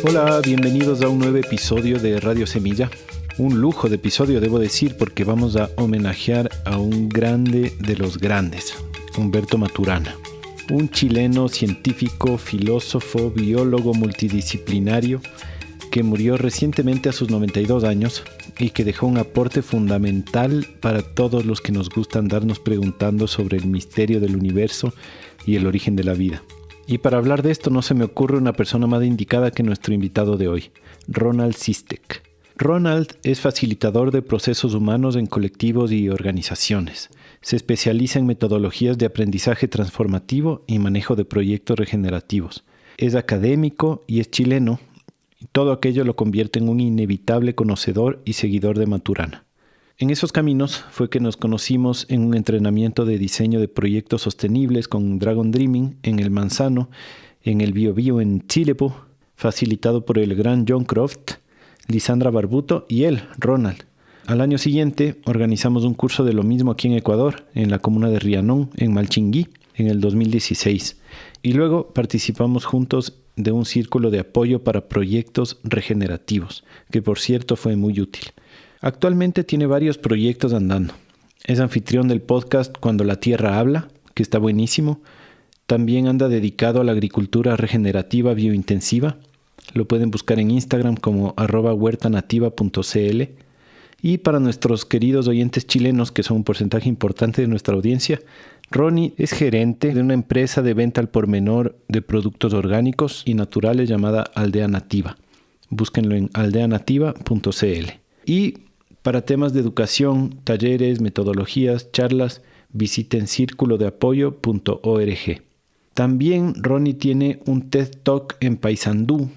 Hola, bienvenidos a un nuevo episodio de Radio Semilla. Un lujo de episodio, debo decir, porque vamos a homenajear a un grande de los grandes, Humberto Maturana. Un chileno científico, filósofo, biólogo multidisciplinario que murió recientemente a sus 92 años y que dejó un aporte fundamental para todos los que nos gusta andarnos preguntando sobre el misterio del universo y el origen de la vida. Y para hablar de esto no se me ocurre una persona más indicada que nuestro invitado de hoy, Ronald Sistek. Ronald es facilitador de procesos humanos en colectivos y organizaciones. Se especializa en metodologías de aprendizaje transformativo y manejo de proyectos regenerativos. Es académico y es chileno. Y todo aquello lo convierte en un inevitable conocedor y seguidor de Maturana. En esos caminos fue que nos conocimos en un entrenamiento de diseño de proyectos sostenibles con Dragon Dreaming en el Manzano, en el Biobío en Chilepo, facilitado por el gran John Croft, Lisandra Barbuto y él, Ronald. Al año siguiente organizamos un curso de lo mismo aquí en Ecuador, en la comuna de Rianón, en Malchinguí, en el 2016. Y luego participamos juntos de un círculo de apoyo para proyectos regenerativos, que por cierto fue muy útil. Actualmente tiene varios proyectos andando. Es anfitrión del podcast Cuando la Tierra Habla, que está buenísimo. También anda dedicado a la agricultura regenerativa biointensiva. Lo pueden buscar en Instagram como @huertanativa.cl. Y para nuestros queridos oyentes chilenos, que son un porcentaje importante de nuestra audiencia, Ronnie es gerente de una empresa de venta al por menor de productos orgánicos y naturales llamada Aldea Nativa. Búsquenlo en aldeanativa.cl. Y para temas de educación, talleres, metodologías, charlas, visiten circulodeapoyo.org. También Ronnie tiene un TED Talk en Paysandú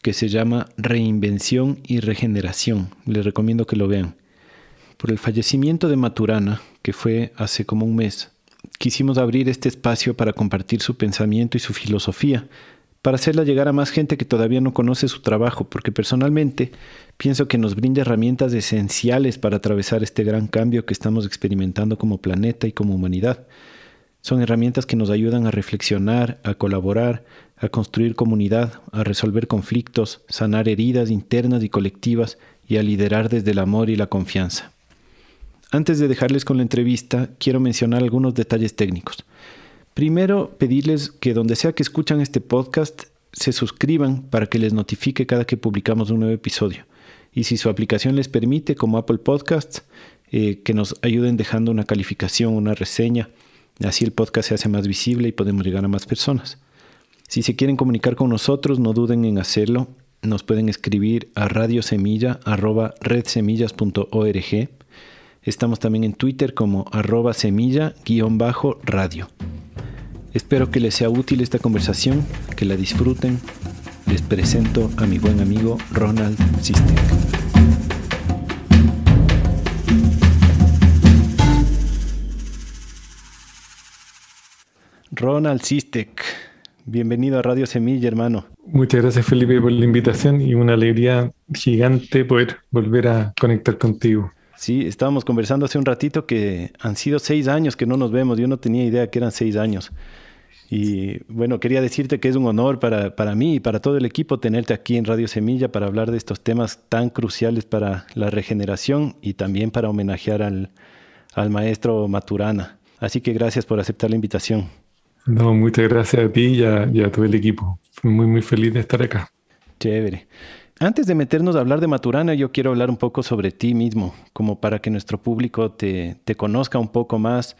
que se llama Reinvención y Regeneración. Les recomiendo que lo vean. Por el fallecimiento de Maturana, que fue hace como un mes, quisimos abrir este espacio para compartir su pensamiento y su filosofía, para hacerla llegar a más gente que todavía no conoce su trabajo, porque personalmente pienso que nos brinda herramientas esenciales para atravesar este gran cambio que estamos experimentando como planeta y como humanidad. Son herramientas que nos ayudan a reflexionar, a colaborar, a construir comunidad, a resolver conflictos, sanar heridas internas y colectivas y a liderar desde el amor y la confianza. Antes de dejarles con la entrevista, quiero mencionar algunos detalles técnicos. Primero, pedirles que donde sea que escuchan este podcast, se suscriban para que les notifique cada que publicamos un nuevo episodio. Y si su aplicación les permite, como Apple Podcasts, que nos ayuden dejando una calificación, una reseña. Así el podcast se hace más visible y podemos llegar a más personas. Si se quieren comunicar con nosotros, no duden en hacerlo. Nos pueden escribir a radiosemilla@redsemillas.org. Estamos también en Twitter como @semilla_radio. Espero que les sea útil esta conversación, que la disfruten. Les presento a mi buen amigo Ronald Sistek. Ronald Sistek, bienvenido a Radio Semilla, hermano. Muchas gracias, Felipe, por la invitación y una alegría gigante poder volver a conectar contigo. Sí, estábamos conversando hace un ratito que han sido 6 años que no nos vemos. Yo no tenía idea que eran 6 años. Y bueno, quería decirte que es un honor para mí y para todo el equipo tenerte aquí en Radio Semilla para hablar de estos temas tan cruciales para la regeneración y también para homenajear al maestro Maturana. Así que gracias por aceptar la invitación. No, muchas gracias a ti y a todo el equipo. Muy, muy feliz de estar acá. Chévere. Antes de meternos a hablar de Maturana, yo quiero hablar un poco sobre ti mismo, como para que nuestro público te conozca un poco más.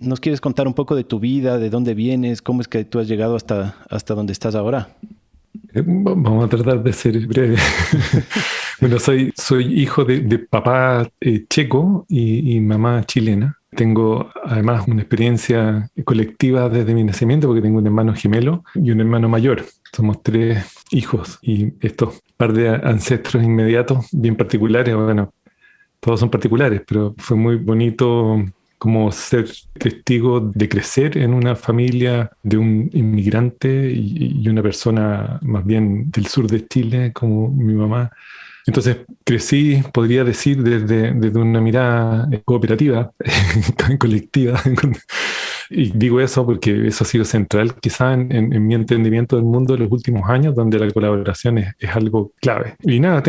¿Nos quieres contar un poco de tu vida, de dónde vienes, cómo es que tú has llegado hasta donde estás ahora? Vamos a tratar de ser breve. Bueno, soy hijo de papá checo y mamá chilena. Tengo además una experiencia colectiva desde mi nacimiento porque tengo un hermano gemelo y un hermano mayor. Somos 3 hijos y estos par de ancestros inmediatos bien particulares. Bueno, todos son particulares, pero fue muy bonito como ser testigo de crecer en una familia de un inmigrante y una persona más bien del sur de Chile como mi mamá. Entonces crecí, podría decir, desde una mirada cooperativa, colectiva, Y digo eso porque eso ha sido central quizá en mi entendimiento del mundo de los últimos años, donde la colaboración es algo clave. Y nada,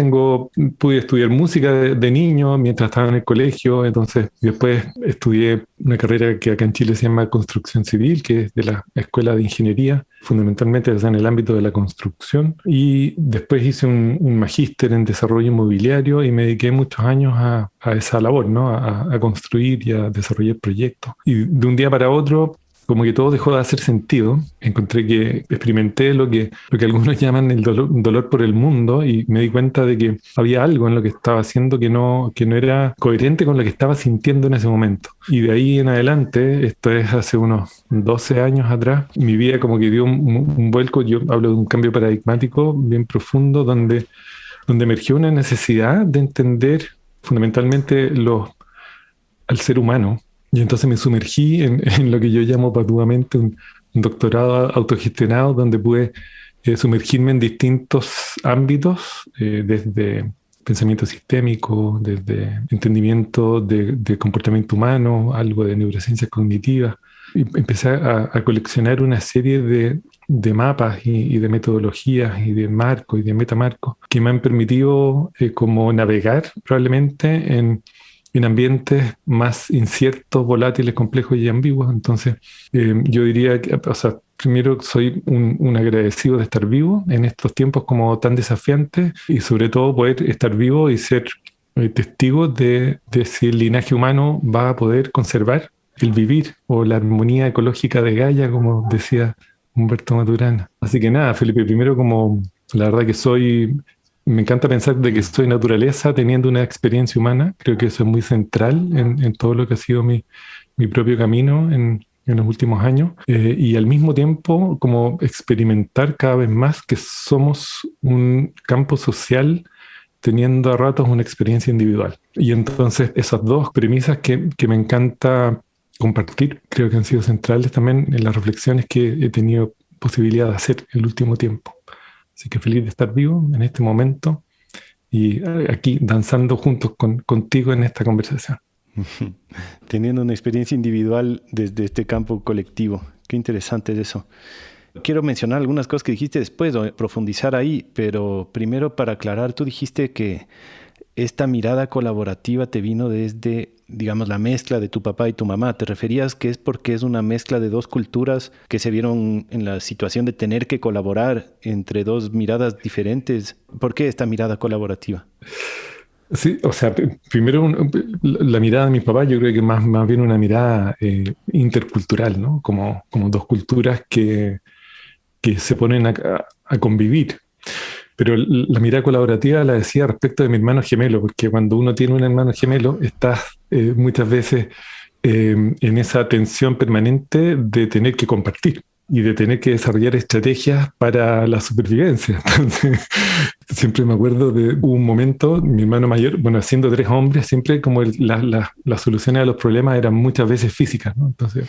pude estudiar música de niño mientras estaba en el colegio, entonces después estudié una carrera que acá en Chile se llama Construcción Civil, que es de la Escuela de Ingeniería, fundamentalmente en el ámbito de la construcción, y después hice un magíster en desarrollo inmobiliario y me dediqué muchos años a esa labor, ¿no? A construir y a desarrollar proyectos. Y de un día para otro, como que todo dejó de hacer sentido. Encontré que experimenté lo que algunos llaman el dolor por el mundo, y me di cuenta de que había algo en lo que estaba haciendo que no era coherente con lo que estaba sintiendo en ese momento. Y de ahí en adelante, esto es hace unos 12 años atrás, mi vida como que dio un vuelco. Yo hablo de un cambio paradigmático bien profundo, donde emergió una necesidad de entender fundamentalmente al ser humano. Y entonces me sumergí en lo que yo llamo patuamente un doctorado autogestionado, donde pude sumergirme en distintos ámbitos, desde pensamiento sistémico, desde entendimiento de comportamiento humano, algo de neurociencias cognitivas. Y empecé a coleccionar una serie de mapas y de metodologías y de marcos y de metamarcos que me han permitido como navegar probablemente en ambientes más inciertos, volátiles, complejos y ambiguos. Entonces, yo diría que, o sea, primero soy un agradecido de estar vivo en estos tiempos como tan desafiantes, y sobre todo poder estar vivo y ser testigo de si el linaje humano va a poder conservar el vivir o la armonía ecológica de Gaia, como decía Humberto Maturana. Así que nada, Felipe, primero como la verdad que me encanta pensar de que soy naturaleza teniendo una experiencia humana. Creo que eso es muy central en todo lo que ha sido mi propio camino en los últimos años. Y al mismo tiempo, como experimentar cada vez más que somos un campo social teniendo a ratos una experiencia individual. Y entonces esas dos premisas que me encanta compartir, creo que han sido centrales también en las reflexiones que he tenido posibilidad de hacer el último tiempo. Así que feliz de estar vivo en este momento y aquí danzando juntos contigo en esta conversación. Teniendo una experiencia individual desde este campo colectivo. Qué interesante es eso. Quiero mencionar algunas cosas que dijiste después, o profundizar ahí, pero primero para aclarar, tú dijiste que esta mirada colaborativa te vino desde, digamos, la mezcla de tu papá y tu mamá. ¿Te referías que es porque es una mezcla de dos culturas que se vieron en la situación de tener que colaborar entre dos miradas diferentes? ¿Por qué esta mirada colaborativa? Sí, o sea, primero la mirada de mi papá, yo creo que más bien una mirada intercultural, ¿no? Como dos culturas que se ponen a convivir. Pero la mirada colaborativa la decía respecto de mi hermano gemelo, porque cuando uno tiene un hermano gemelo, estás muchas veces en esa tensión permanente de tener que compartir y de tener que desarrollar estrategias para la supervivencia. Entonces, siempre me acuerdo de un momento, mi hermano mayor, bueno, siendo 3 hombres, siempre como las soluciones a los problemas eran muchas veces físicas, ¿no? Entonces,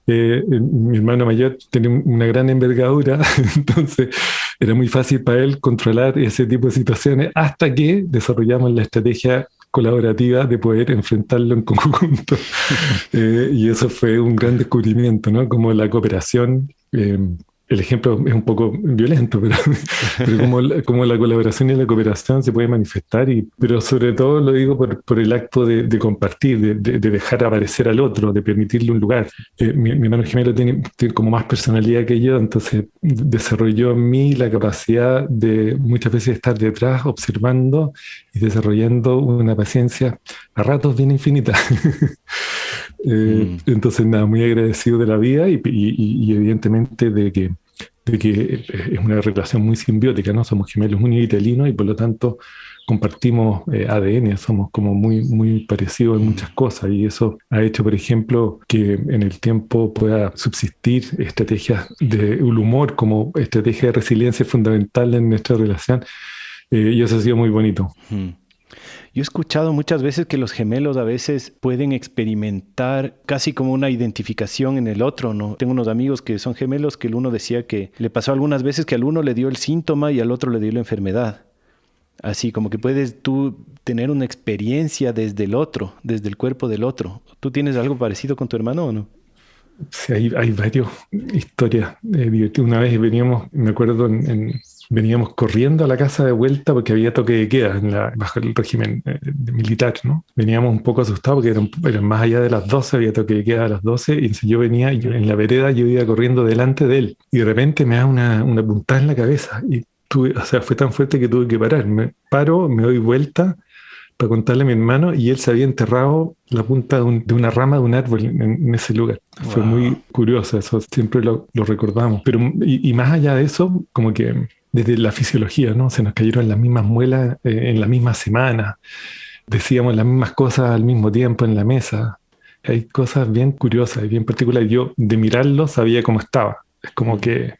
mi hermano mayor tenía una gran envergadura, entonces era muy fácil para él controlar ese tipo de situaciones hasta que desarrollamos la estrategia colaborativa de poder enfrentarlo en conjunto. Y eso fue un gran descubrimiento, ¿no? Como la cooperación, el ejemplo es un poco violento, pero como la colaboración y la cooperación se puede manifestar, pero sobre todo lo digo por el acto de compartir, de dejar aparecer al otro, de permitirle un lugar. Mi hermano gemelo tiene como más personalidad que yo, entonces desarrolló en mí la capacidad de muchas veces estar detrás, observando y desarrollando una paciencia a ratos bien infinita. Entonces, nada, muy agradecido de la vida y evidentemente de que es una relación muy simbiótica, ¿no? Somos gemelos univitelinos y por lo tanto compartimos ADN, somos como muy, muy parecidos en muchas cosas, y eso ha hecho, por ejemplo, que en el tiempo pueda subsistir estrategias del humor como estrategia de resiliencia fundamental en nuestra relación, y eso ha sido muy bonito. Yo he escuchado muchas veces que los gemelos a veces pueden experimentar casi como una identificación en el otro, ¿no? Tengo unos amigos que son gemelos que el uno decía que le pasó algunas veces que al uno le dio el síntoma y al otro le dio la enfermedad. Así como que puedes tú tener una experiencia desde el otro, desde el cuerpo del otro. ¿Tú tienes algo parecido con tu hermano o no? Sí, hay varias historias divertidas. Una vez me acuerdo, veníamos corriendo a la casa de vuelta porque había toque de queda bajo el régimen militar, ¿no? Veníamos un poco asustados porque eran más allá de las 12, había toque de queda a las 12, y entonces en la vereda yo iba corriendo delante de él, y de repente me da una puntada en la cabeza, y o sea, fue tan fuerte que tuve que parar. Me paro, me doy vuelta para contarle a mi hermano, y él se había enterrado la punta de una rama de un árbol en ese lugar. Wow. Fue muy curioso, eso siempre lo recordamos. Pero y más allá de eso, como que desde la fisiología, ¿no? Se nos cayeron las mismas muelas en la misma semana, decíamos las mismas cosas al mismo tiempo en la mesa. Hay cosas bien curiosas y bien particulares. Yo, de mirarlo, sabía cómo estaba. Es como que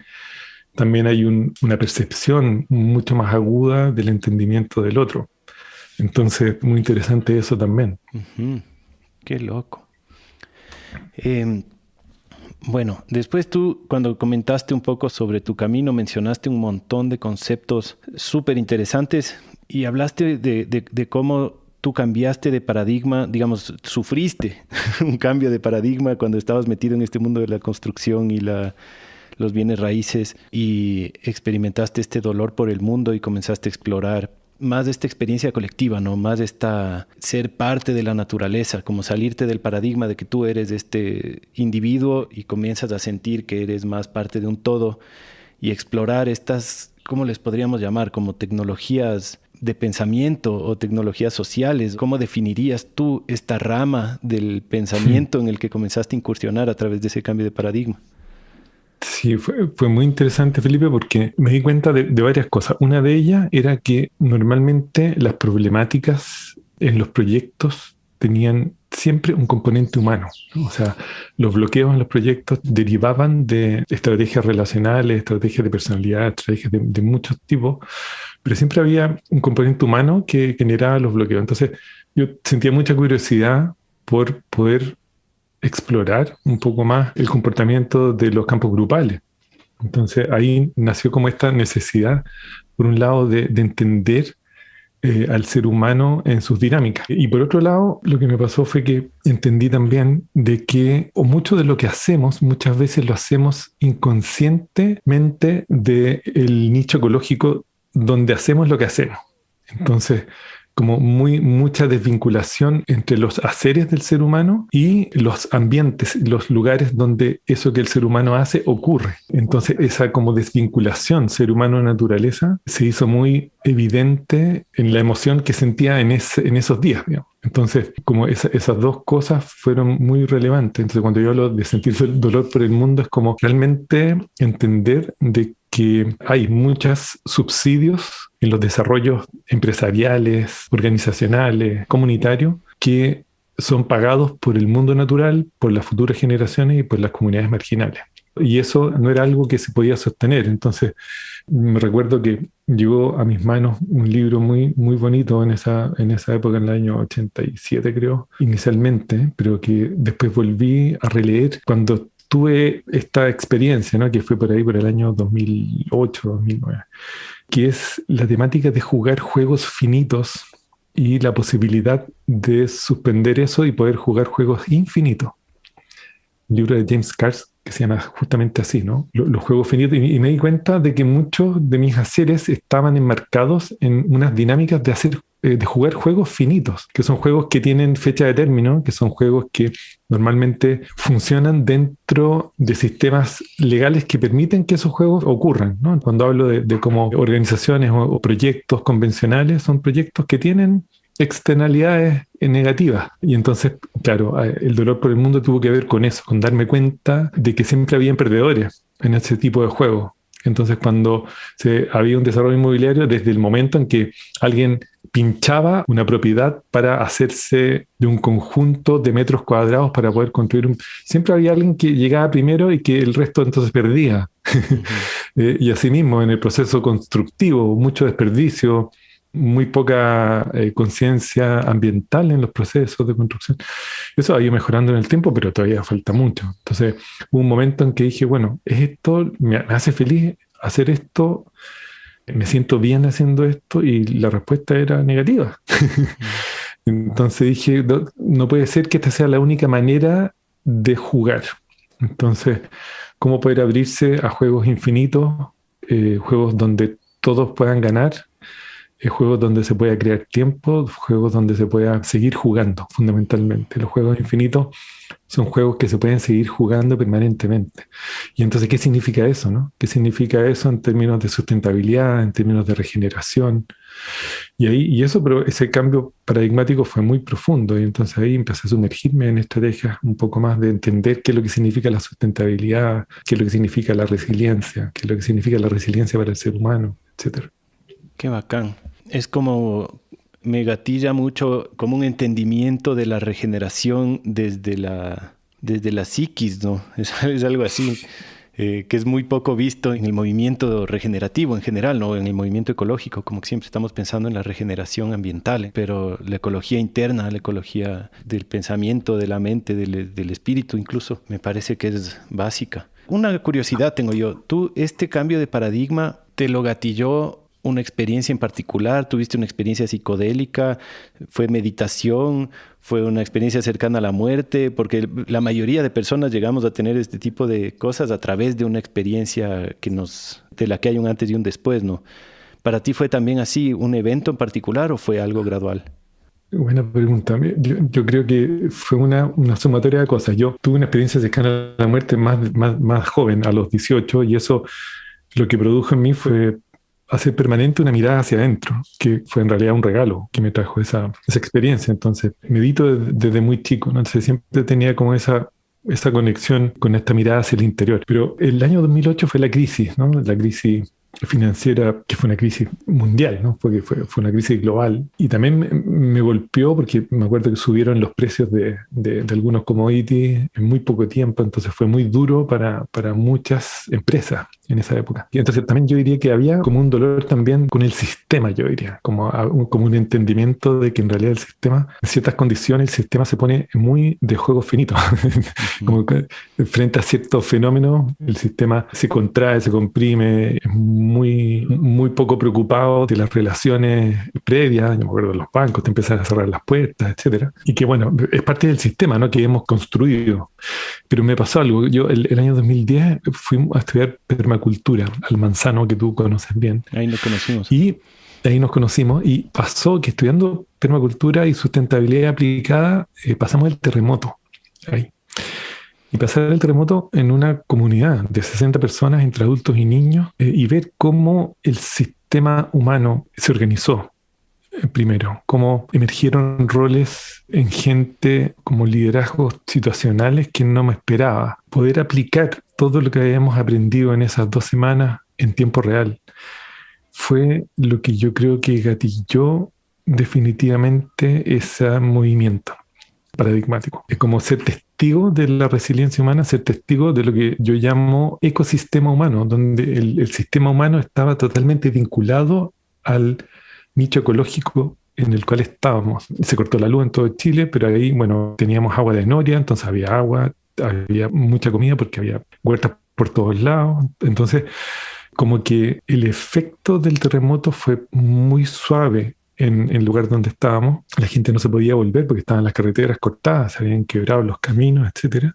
también hay una percepción mucho más aguda del entendimiento del otro. Entonces, muy interesante eso también. Uh-huh. Qué loco. Bueno, después tú, cuando comentaste un poco sobre tu camino, mencionaste un montón de conceptos súper interesantes y hablaste de cómo tú cambiaste de paradigma, digamos, sufriste un cambio de paradigma cuando estabas metido en este mundo de la construcción y los bienes raíces, y experimentaste este dolor por el mundo y comenzaste a explorar más de esta experiencia colectiva, ¿no? Más de ser parte de la naturaleza, como salirte del paradigma de que tú eres este individuo y comienzas a sentir que eres más parte de un todo, y explorar estas, ¿cómo les podríamos llamar? Como tecnologías de pensamiento o tecnologías sociales. ¿Cómo definirías tú esta rama del pensamiento en el que comenzaste a incursionar a través de ese cambio de paradigma? Sí, fue muy interesante, Felipe, porque me di cuenta de varias cosas. Una de ellas era que normalmente las problemáticas en los proyectos tenían siempre un componente humano, ¿no? O sea, los bloqueos en los proyectos derivaban de estrategias relacionales, estrategias de personalidad, estrategias de muchos tipos, pero siempre había un componente humano que generaba los bloqueos. Entonces, yo sentía mucha curiosidad por poder explorar un poco más el comportamiento de los campos grupales. Entonces ahí nació como esta necesidad, por un lado, de entender al ser humano en sus dinámicas. Y por otro lado, lo que me pasó fue que entendí también de que mucho de lo que hacemos, muchas veces lo hacemos inconscientemente del nicho ecológico donde hacemos lo que hacemos. Entonces, como mucha desvinculación entre los haceres del ser humano y los ambientes, los lugares donde eso que el ser humano hace ocurre. Entonces esa como desvinculación ser humano-naturaleza se hizo muy evidente en la emoción que sentía en esos días, digamos. Entonces, como esas dos cosas fueron muy relevantes. Entonces, cuando yo hablo de sentir dolor por el mundo, es como realmente entender de que hay muchos subsidios en los desarrollos empresariales, organizacionales, comunitarios, que son pagados por el mundo natural, por las futuras generaciones y por las comunidades marginales. Y eso no era algo que se podía sostener. Entonces, me recuerdo que llegó a mis manos un libro muy, muy bonito en esa época, en el año 87, creo, inicialmente, pero que después volví a releer cuando tuve esta experiencia, ¿no? Que fue por ahí, por el año 2008, 2009, que es la temática de jugar juegos finitos y la posibilidad de suspender eso y poder jugar juegos infinitos. Un libro de James Cars que se llama justamente así, ¿no? Los juegos finitos. Y me di cuenta de que muchos de mis haceres estaban enmarcados en unas dinámicas de jugar juegos finitos, que son juegos que tienen fecha de término, que son juegos que normalmente funcionan dentro de sistemas legales que permiten que esos juegos ocurran, ¿no? Cuando hablo de como organizaciones o proyectos convencionales, son proyectos que tienen externalidades negativas. Y entonces, claro, el dolor por el mundo tuvo que ver con eso, con darme cuenta de que siempre había perdedores en ese tipo de juegos. Entonces, cuando había un desarrollo inmobiliario, desde el momento en que alguien pinchaba una propiedad para hacerse de un conjunto de metros cuadrados para poder construir siempre había alguien que llegaba primero y que el resto entonces perdía. Uh-huh. Y asimismo, en el proceso constructivo, mucho desperdicio, muy poca conciencia ambiental en los procesos de construcción. Eso ha ido mejorando en el tiempo, pero todavía falta mucho. Entonces, hubo un momento en que dije, bueno, me hace feliz hacer esto, me siento bien haciendo esto, y la respuesta era negativa. Entonces dije, no puede ser que esta sea la única manera de jugar. Entonces, ¿cómo poder abrirse a juegos infinitos, juegos donde todos puedan ganar, juegos donde se pueda crear tiempo, juegos donde se pueda seguir jugando, fundamentalmente? Los juegos infinitos son juegos que se pueden seguir jugando permanentemente. Y entonces, ¿qué significa eso, no? ¿Qué significa eso en términos de sustentabilidad, en términos de regeneración? Pero ese cambio paradigmático fue muy profundo, y entonces ahí empecé a sumergirme en estrategias un poco más de entender qué es lo que significa la sustentabilidad, qué es lo que significa la resiliencia, qué es lo que significa la resiliencia para el ser humano, etcétera. Qué bacán. Es como, me gatilla mucho como un entendimiento de la regeneración desde la psiquis, ¿no? Es algo así. Que es muy poco visto en el movimiento regenerativo en general, ¿no? En el movimiento ecológico, como que siempre estamos pensando en la regeneración ambiental, pero la ecología interna, la ecología del pensamiento, de la mente, del espíritu incluso, me parece que es básica. Una curiosidad tengo yo. ¿Tú este cambio de paradigma te lo gatilló una experiencia en particular? ¿Tuviste una experiencia psicodélica? ¿Fue meditación? ¿Fue una experiencia cercana a la muerte? Porque la mayoría de personas llegamos a tener este tipo de cosas a través de una experiencia de la que hay un antes y un después, ¿no? ¿Para ti fue también así un evento en particular o fue algo gradual? Buena pregunta. Yo creo que fue una sumatoria de cosas. Yo tuve una experiencia cercana a la muerte más joven, a los 18, y eso lo que produjo en mí fue hacer permanente una mirada hacia adentro, que fue en realidad un regalo que me trajo esa experiencia. Entonces, medito desde muy chico, ¿no? Entonces siempre tenía como esa conexión con esta mirada hacia el interior. Pero el año 2008 fue la crisis, ¿no? La crisis financiera, que fue una crisis mundial, ¿no? Porque fue una crisis global. Y también me golpeó porque me acuerdo que subieron los precios de algunos commodities en muy poco tiempo, entonces fue muy duro para muchas empresas en esa época. Y entonces también yo diría que había como un dolor también con el sistema, yo diría, como un entendimiento de que en realidad el sistema, en ciertas condiciones, el sistema se pone muy de juego finito. Como que frente a ciertos fenómenos, el sistema se contrae, se comprime, es muy poco preocupado de las relaciones previas. Yo me acuerdo de los bancos, te empiezan a cerrar las puertas, etcétera. Y que bueno, es parte del sistema, ¿no? Que hemos construido. Pero me pasó algo. Yo el año 2010 fui a estudiar permacultura al Manzano, que tú conoces bien. Ahí nos conocimos. Y ahí nos conocimos y pasó que estudiando permacultura y sustentabilidad aplicada, pasamos el terremoto ahí. Y pasar el terremoto en una comunidad de 60 personas entre adultos y niños, y ver cómo el sistema humano se organizó. Primero, cómo emergieron roles en gente como liderazgos situacionales que no me esperaba. Poder aplicar todo lo que habíamos aprendido en esas 2 semanas en tiempo real fue lo que yo creo que gatilló definitivamente ese movimiento paradigmático. Es como ser testigo de la resiliencia humana, ser testigo de lo que yo llamo ecosistema humano, donde el sistema humano estaba totalmente vinculado al nicho ecológico en el cual estábamos. Se cortó la luz en todo Chile, pero ahí, bueno, teníamos agua de noria, entonces había agua, había mucha comida porque había huertas por todos lados. Entonces, como que el efecto del terremoto fue muy suave en el lugar donde estábamos. La gente no se podía volver porque estaban las carreteras cortadas, se habían quebrado los caminos, etc.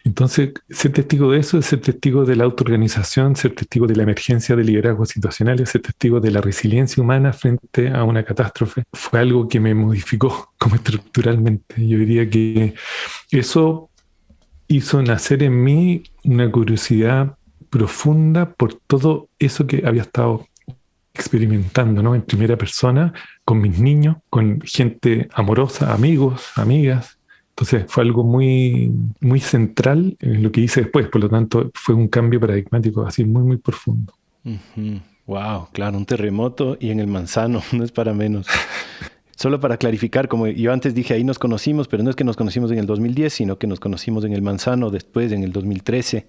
Entonces, ser testigo de eso es ser testigo de la autoorganización, ser testigo de la emergencia de liderazgos situacionales, ser testigo de la resiliencia humana frente a una catástrofe. Fue algo que me modificó como estructuralmente. Yo diría que eso hizo nacer en mí una curiosidad profunda por todo eso que había estado experimentando, ¿no? En primera persona, con mis niños, con gente amorosa, amigos, amigas. Entonces fue algo muy central en lo que hice después. Por lo tanto, fue un cambio paradigmático así muy profundo. Wow, claro, un terremoto y en el Manzano, no es para menos. Solo para clarificar, como yo antes dije, ahí nos conocimos, pero no es que nos conocimos en el 2010, sino que nos conocimos en el Manzano después, en el 2013,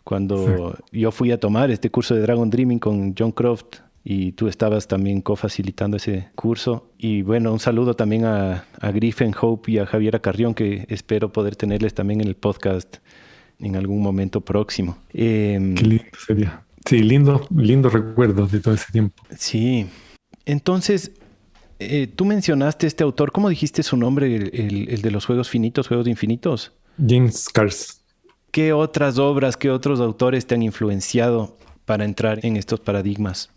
cuando yo fui a tomar este curso de Dragon Dreaming con John Croft, y tú estabas también cofacilitando ese curso. Y bueno, un saludo también a Griffin Hope y a Javiera Carrión, que espero poder tenerles también en el podcast en algún momento próximo. Qué lindo sería. Sí, lindos recuerdos de todo ese tiempo. Sí. Entonces, tú mencionaste este autor. ¿Cómo dijiste su nombre? El de los juegos finitos, juegos infinitos. James Scars. ¿Qué otras obras, qué otros autores te han influenciado para entrar en estos paradigmas?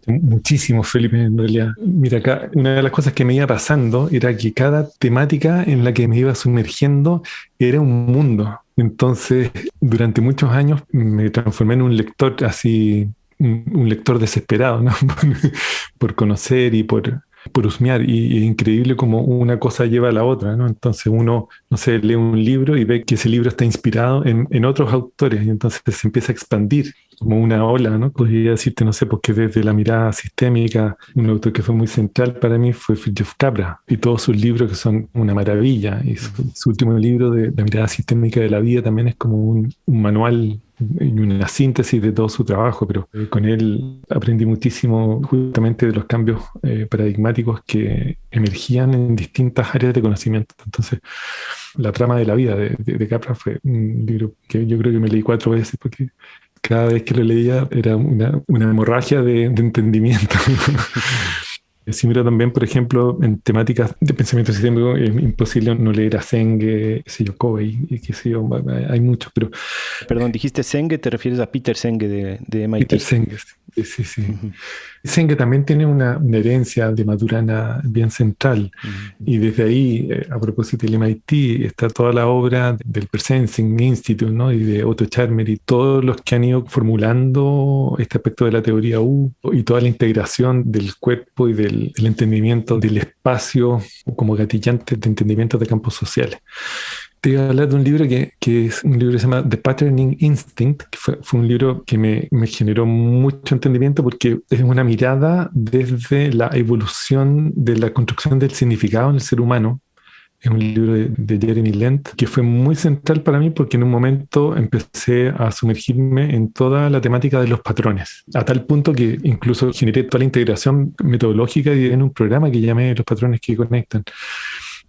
Muchísimo, Felipe, en realidad. Mira, acá una de las cosas que me iba pasando era que cada temática en la que me iba sumergiendo era un mundo. Entonces, durante muchos años me transformé en un lector así, un lector desesperado, ¿no? Por conocer y por husmear. Y es increíble cómo una cosa lleva a la otra, ¿no? Entonces uno, no sé, lee un libro y ve que ese libro está inspirado en otros autores y entonces se empieza a expandir como una ola, ¿no? Podría decirte, no sé, porque desde la mirada sistémica, un autor que fue muy central para mí fue Fritjof Capra y todos sus libros que son una maravilla. Y su último libro de La mirada sistémica de la vida también es como un manual y una síntesis de todo su trabajo, pero con él aprendí muchísimo justamente de los cambios paradigmáticos que emergían en distintas áreas de conocimiento. Entonces, La trama de la vida de Capra fue un libro que yo creo que me leí 4 veces porque cada vez que lo leía era una hemorragia de entendimiento. Si miro también, por ejemplo, en temáticas de pensamiento sistémico, es imposible no leer a Senge, qué sé yo, Covey, y qué sé yo, hay muchos, pero... Perdón, dijiste Senge, te refieres a Peter Senge de MIT. Peter Senge, sí. Uh-huh. Senge también tiene una herencia de Maturana bien central, y desde ahí, a propósito del MIT, está toda la obra del Persensing Institute, ¿no? Y de Otto Scharmer y todos los que han ido formulando este aspecto de la teoría U y toda la integración del cuerpo y del entendimiento del espacio como gatillante de entendimiento de campos sociales. Te iba a hablar de un libro que es un libro que se llama The Patterning Instinct, que fue un libro que me generó mucho entendimiento porque es una mirada desde la evolución de la construcción del significado en el ser humano. Es un libro de Jeremy Lent que fue muy central para mí porque en un momento empecé a sumergirme en toda la temática de los patrones, a tal punto que incluso generé toda la integración metodológica en un programa que llamé Los patrones que conectan.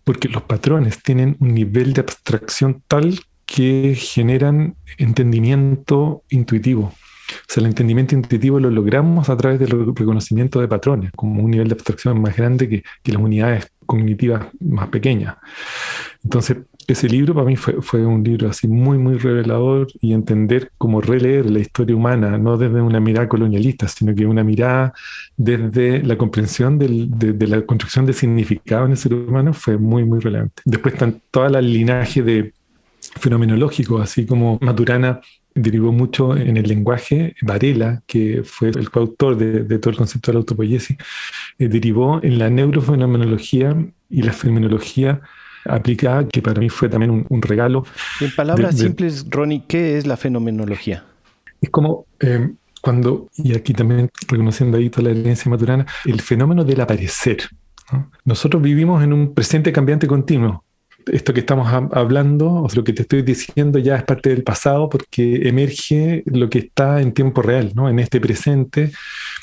Porque los patrones tienen un nivel de abstracción tal que generan entendimiento intuitivo. O sea, el entendimiento intuitivo lo logramos a través del reconocimiento de patrones, como un nivel de abstracción más grande que las unidades cognitivas más pequeñas. Entonces, ese libro para mí fue un libro así muy, muy revelador y entender cómo releer la historia humana, no desde una mirada colonialista, sino que una mirada desde la comprensión de la construcción de significado en el ser humano fue muy, muy relevante. Después están toda la linaje de fenomenológico, así como Maturana derivó mucho en el lenguaje. Varela, que fue el coautor de todo el concepto de la autopoiesis, derivó en la neurofenomenología y la fenomenología aplicada, que para mí fue también un regalo. En palabras simples, Ronnie, ¿qué es la fenomenología? Es como cuando, y aquí también reconociendo ahí toda la herencia maturana, el fenómeno del aparecer, ¿no? Nosotros vivimos en un presente cambiante continuo. Esto que estamos hablando, o lo que te estoy diciendo, ya es parte del pasado porque emerge lo que está en tiempo real, ¿no? En este presente,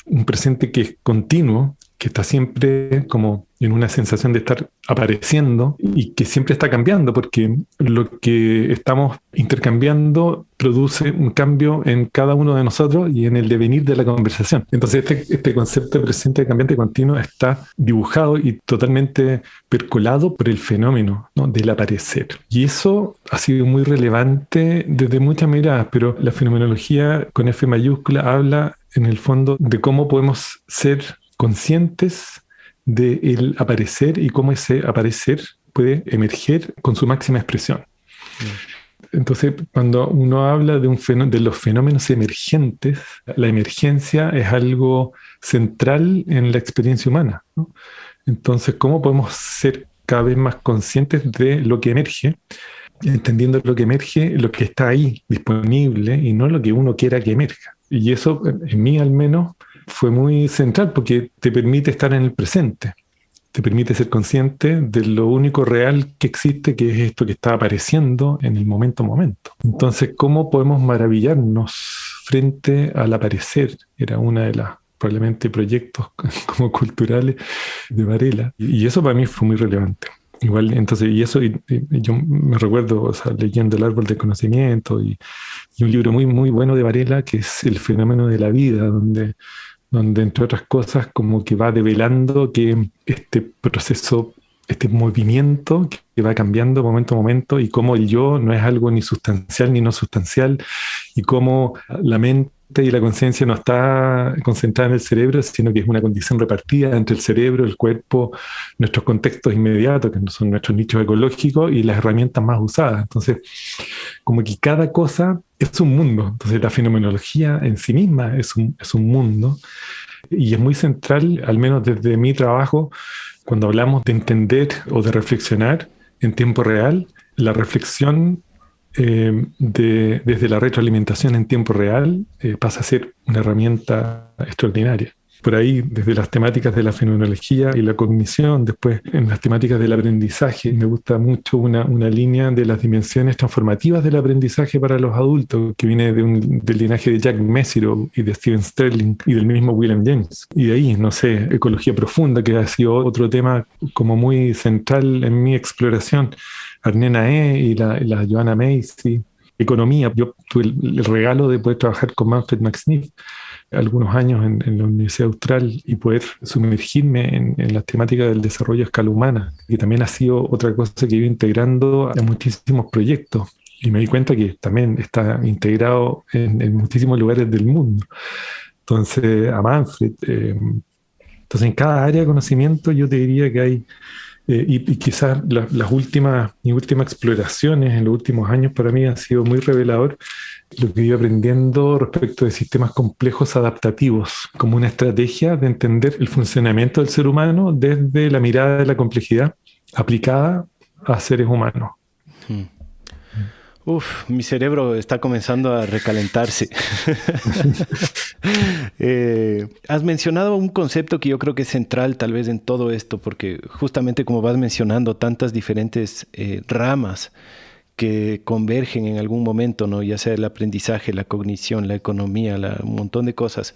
un presente que es continuo, que está siempre como en una sensación de estar apareciendo y que siempre está cambiando porque lo que estamos intercambiando produce un cambio en cada uno de nosotros y en el devenir de la conversación. Entonces este concepto de presente cambiante continuo está dibujado y totalmente percolado por el fenómeno, ¿no? Del aparecer. Y eso ha sido muy relevante desde muchas miradas, pero la fenomenología con F mayúscula habla en el fondo de cómo podemos ser conscientes del aparecer y cómo ese aparecer puede emerger con su máxima expresión. Entonces, cuando uno habla de los fenómenos emergentes, la emergencia es algo central en la experiencia humana, ¿no? Entonces, ¿cómo podemos ser cada vez más conscientes de lo que emerge, entendiendo lo que emerge, lo que está ahí disponible y no lo que uno quiera que emerja? Y eso, en mí al menos, fue muy central porque te permite estar en el presente, te permite ser consciente de lo único real que existe, que es esto que está apareciendo en el momento a momento. Entonces, ¿cómo podemos maravillarnos frente al aparecer? Era una de las probablemente proyectos como culturales de Varela y eso para mí fue muy relevante. Igual, entonces, y yo me recuerdo, o sea, leyendo El árbol del conocimiento y un libro muy, muy bueno de Varela que es El fenómeno de la vida, donde entre otras cosas como que va develando que este proceso este movimiento que va cambiando momento a momento y cómo el yo no es algo ni sustancial ni no sustancial y cómo la mente y la conciencia no está concentrada en el cerebro, sino que es una condición repartida entre el cerebro, el cuerpo, nuestros contextos inmediatos, que son nuestros nichos ecológicos y las herramientas más usadas. Entonces, como que cada cosa es un mundo. Entonces, la fenomenología en sí misma es un mundo y es muy central, al menos desde mi trabajo, cuando hablamos de entender o de reflexionar en tiempo real. La reflexión desde la retroalimentación en tiempo real pasa a ser una herramienta extraordinaria. Por ahí, desde las temáticas de la fenomenología y la cognición, después en las temáticas del aprendizaje, me gusta mucho una línea de las dimensiones transformativas del aprendizaje para los adultos, que viene del linaje de Jack Mesirow y de Steven Sterling y del mismo William James. Y de ahí, no sé, ecología profunda, que ha sido otro tema como muy central en mi exploración. Arne Nae y la Joanna Macy. Economía, yo tuve el regalo de poder trabajar con Manfred Max Neef algunos años en la Universidad Austral y poder sumergirme en las temáticas del desarrollo a escala humana, que también ha sido otra cosa que he ido integrando a muchísimos proyectos. Y me di cuenta que también está integrado en muchísimos lugares del mundo. Entonces, a Manfred. Entonces, en cada área de conocimiento yo te diría que hay, y quizás mis últimas exploraciones en los últimos años para mí han sido muy revelador lo que he ido aprendiendo respecto de sistemas complejos adaptativos, como una estrategia de entender el funcionamiento del ser humano desde la mirada de la complejidad aplicada a seres humanos. Mi cerebro está comenzando a recalentarse. Has mencionado un concepto que yo creo que es central tal vez en todo esto, porque justamente como vas mencionando tantas diferentes ramas que convergen en algún momento, ¿no? Ya sea el aprendizaje, la cognición, la economía, un montón de cosas.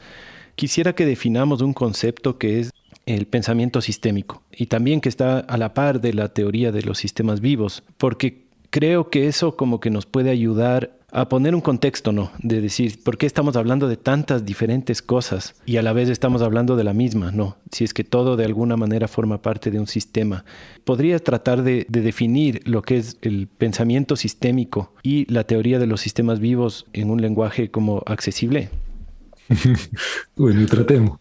Quisiera que definamos un concepto que es el pensamiento sistémico y también que está a la par de la teoría de los sistemas vivos, porque creo que eso como que nos puede ayudar a poner un contexto, ¿no? De decir, ¿por qué estamos hablando de tantas diferentes cosas y a la vez estamos hablando de la misma, ¿no? Si es que todo de alguna manera forma parte de un sistema. ¿Podrías tratar de definir lo que es el pensamiento sistémico y la teoría de los sistemas vivos en un lenguaje como accesible? Bueno, tratemos.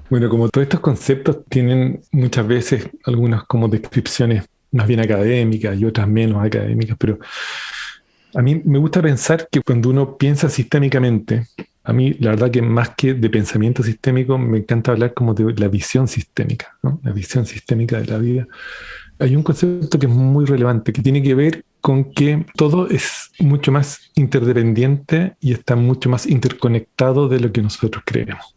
Bueno, como todos estos conceptos tienen muchas veces algunas como descripciones más bien académicas y otras menos académicas, pero a mí me gusta pensar que cuando uno piensa sistémicamente, a mí la verdad que más que de pensamiento sistémico me encanta hablar como de la visión sistémica, ¿no? La visión sistémica de la vida. Hay un concepto que es muy relevante, que tiene que ver con que todo es mucho más interdependiente y está mucho más interconectado de lo que nosotros creemos.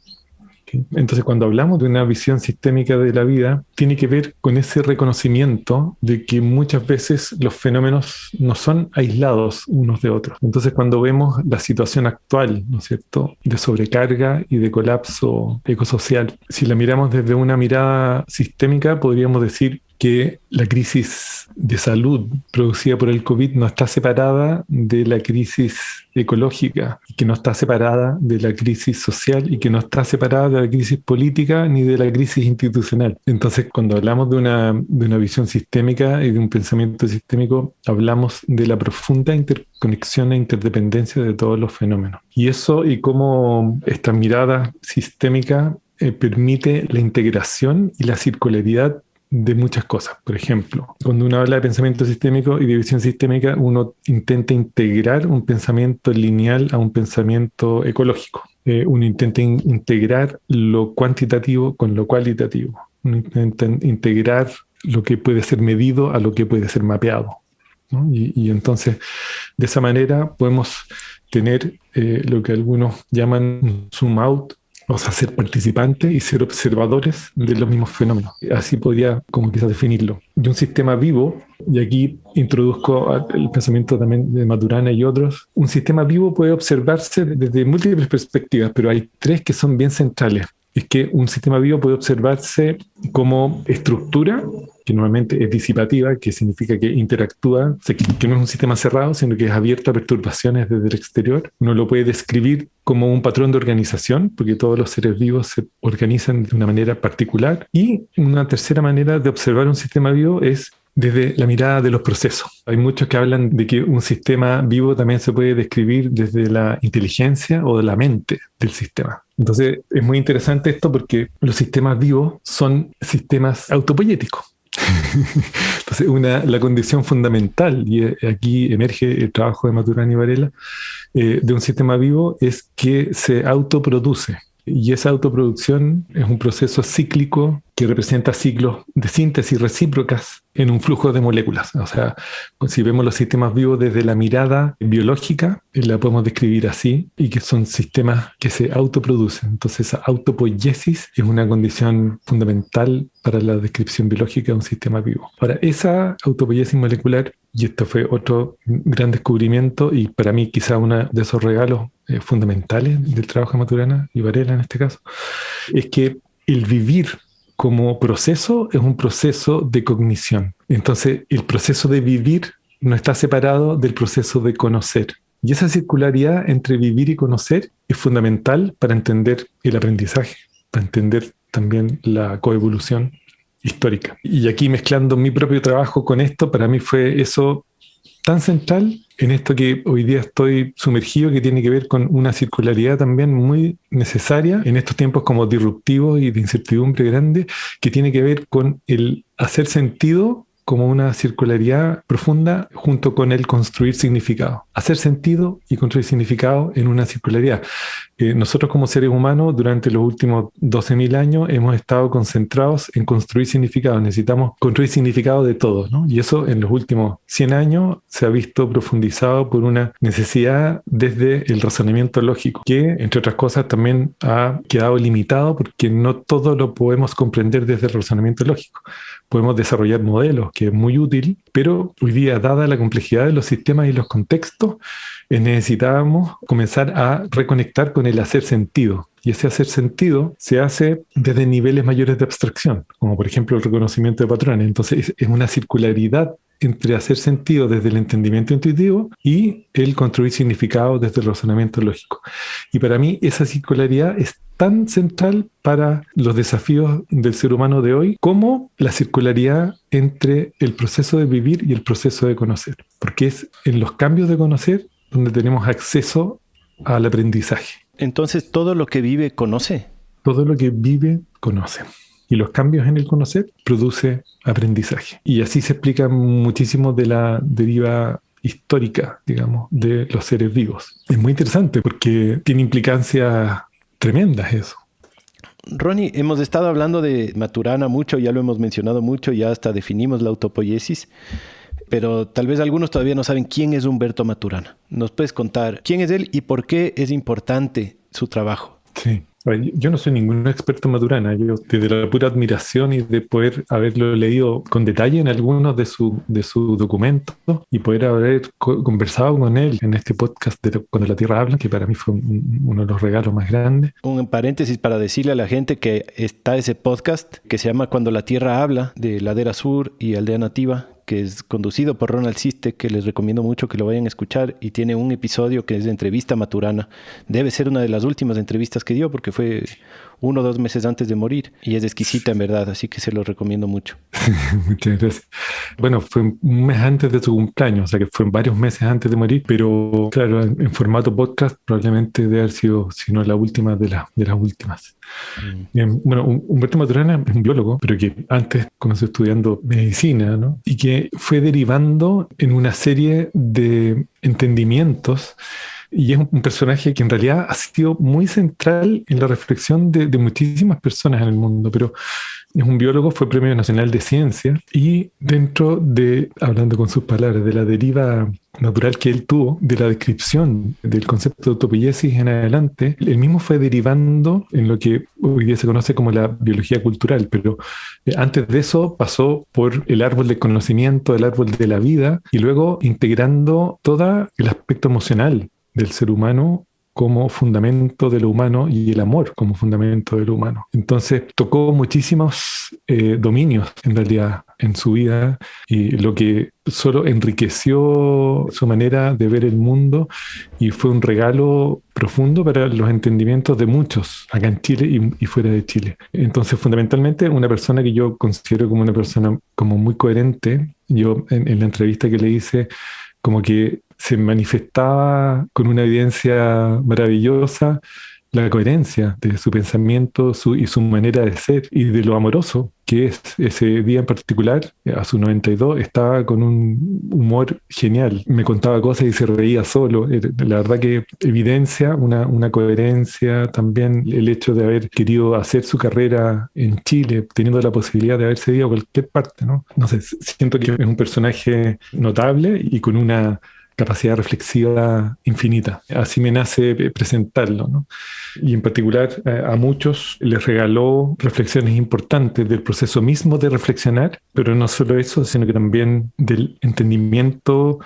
Entonces, cuando hablamos de una visión sistémica de la vida, tiene que ver con ese reconocimiento de que muchas veces los fenómenos no son aislados unos de otros. Entonces, cuando vemos la situación actual, ¿no es cierto?, de sobrecarga y de colapso ecosocial, si la miramos desde una mirada sistémica, podríamos decir que la crisis de salud producida por el COVID no está separada de la crisis ecológica, que no está separada de la crisis social y que no está separada de la crisis política ni de la crisis institucional. Entonces, cuando hablamos de una visión sistémica y de un pensamiento sistémico, hablamos de la profunda interconexión e interdependencia de todos los fenómenos. Y eso y cómo esta mirada sistémica permite la integración y la circularidad de muchas cosas. Por ejemplo, cuando uno habla de pensamiento sistémico y de visión sistémica, uno intenta integrar un pensamiento lineal a un pensamiento ecológico. Uno intenta integrar lo cuantitativo con lo cualitativo. Uno intenta integrar lo que puede ser medido a lo que puede ser mapeado, ¿no? Y entonces, de esa manera podemos tener lo que algunos llaman un zoom out, o sea, ser participantes y ser observadores de los mismos fenómenos. Así podría como quizás definirlo. Y un sistema vivo, y aquí introduzco el pensamiento también de Maturana y otros, un sistema vivo puede observarse desde múltiples perspectivas, pero hay tres que son bien centrales. Es que un sistema vivo puede observarse como estructura, que normalmente es disipativa, que significa que interactúa, o sea, que no es un sistema cerrado, sino que es abierto a perturbaciones desde el exterior. Uno lo puede describir como un patrón de organización, porque todos los seres vivos se organizan de una manera particular. Y una tercera manera de observar un sistema vivo es desde la mirada de los procesos. Hay muchos que hablan de que un sistema vivo también se puede describir desde la inteligencia o de la mente del sistema. Entonces es muy interesante esto porque los sistemas vivos son sistemas autopoyéticos. Entonces la condición fundamental, y aquí emerge el trabajo de Maturana y Varela, de un sistema vivo es que se autoproduce. Y esa autoproducción es un proceso cíclico que representa ciclos de síntesis recíprocas en un flujo de moléculas. O sea, si vemos los sistemas vivos desde la mirada biológica, la podemos describir así, y que son sistemas que se autoproducen. Entonces, esa autopoiesis es una condición fundamental para la descripción biológica de un sistema vivo. Ahora, esa autopoiesis molecular, y esto fue otro gran descubrimiento, y para mí quizá uno de esos regalos fundamentales del trabajo de Maturana y Varela en este caso, es que el vivir como proceso es un proceso de cognición. Entonces, el proceso de vivir no está separado del proceso de conocer. Y esa circularidad entre vivir y conocer es fundamental para entender el aprendizaje, para entender también la coevolución histórica. Y aquí mezclando mi propio trabajo con esto, para mí fue eso tan central en esto que hoy día estoy sumergido, que tiene que ver con una circularidad también muy necesaria en estos tiempos como disruptivos y de incertidumbre grande, que tiene que ver con el hacer sentido como una circularidad profunda junto con el construir significado. Hacer sentido y construir significado en una circularidad. Nosotros como seres humanos durante los últimos 12.000 años hemos estado concentrados en construir significado. Necesitamos construir significado de todo, ¿no? Y eso en los últimos 100 años se ha visto profundizado por una necesidad desde el razonamiento lógico, que entre otras cosas también ha quedado limitado porque no todo lo podemos comprender desde el razonamiento lógico. Podemos desarrollar modelos, que es muy útil, pero hoy día, dada la complejidad de los sistemas y los contextos, necesitábamos comenzar a reconectar con el hacer sentido. Y ese hacer sentido se hace desde niveles mayores de abstracción, como por ejemplo el reconocimiento de patrones. Entonces es una circularidad entre hacer sentido desde el entendimiento intuitivo y el construir significado desde el razonamiento lógico. Y para mí esa circularidad es tan central para los desafíos del ser humano de hoy como la circularidad entre el proceso de vivir y el proceso de conocer. Porque es en los cambios de conocer donde tenemos acceso al aprendizaje. Entonces, ¿todo lo que vive conoce? Todo lo que vive conoce. Y los cambios en el conocer produce aprendizaje. Y así se explica muchísimo de la deriva histórica, digamos, de los seres vivos. Es muy interesante porque tiene implicancias tremendas eso. Ronnie, hemos estado hablando de Maturana mucho, ya lo hemos mencionado mucho, ya hasta definimos la autopoiesis, pero tal vez algunos todavía no saben quién es Humberto Maturana. ¿Nos puedes contar quién es él y por qué es importante su trabajo? Sí. Yo no soy ningún experto en Maturana, yo desde la pura admiración y de poder haberlo leído con detalle en algunos de sus documentos y poder haber conversado con él en este podcast de Cuando la Tierra Habla, que para mí fue uno de los regalos más grandes. Un paréntesis para decirle a la gente que está ese podcast que se llama Cuando la Tierra Habla, de Ladera Sur y Aldea Nativa, que es conducido por Ronald Siste, que les recomiendo mucho que lo vayan a escuchar, y tiene un episodio que es de entrevista a Maturana. Debe ser una de las últimas entrevistas que dio porque fue 1 o 2 meses antes de morir y es exquisita en verdad, así que se lo recomiendo mucho. Muchas gracias. Bueno, fue un mes antes de su cumpleaños, o sea que fue varios meses antes de morir, pero claro, en formato podcast probablemente debe haber sido, si no la última de las últimas. Bueno, Humberto Maturana es un biólogo, pero que antes comenzó estudiando medicina, ¿no? Y que fue derivando en una serie de entendimientos. Y es un personaje que en realidad ha sido muy central en la reflexión de muchísimas personas en el mundo, pero es un biólogo, fue Premio Nacional de Ciencia, y dentro de, hablando con sus palabras, de la deriva natural que él tuvo, de la descripción del concepto de autopoiesis en adelante, él mismo fue derivando en lo que hoy día se conoce como la biología cultural, pero antes de eso pasó por el árbol del conocimiento, el árbol de la vida, y luego integrando todo el aspecto emocional del ser humano como fundamento de lo humano y el amor como fundamento de lo humano. Entonces tocó muchísimos dominios en realidad en su vida, y lo que solo enriqueció su manera de ver el mundo y fue un regalo profundo para los entendimientos de muchos acá en Chile y fuera de Chile. Entonces, fundamentalmente, una persona que yo considero como una persona como muy coherente. Yo en la entrevista que le hice, como que se manifestaba con una evidencia maravillosa la coherencia de su pensamiento y su manera de ser y de lo amoroso que es. Ese día en particular, a sus 92, estaba con un humor genial. Me contaba cosas y se reía solo. La verdad que evidencia una coherencia, también el hecho de haber querido hacer su carrera en Chile, teniendo la posibilidad de haberse ido a cualquier parte, ¿no? No sé, siento que es un personaje notable y con una capacidad reflexiva infinita. Así me nace presentarlo, ¿no? Y en particular a muchos les regaló reflexiones importantes del proceso mismo de reflexionar, pero no solo eso, sino que también del entendimiento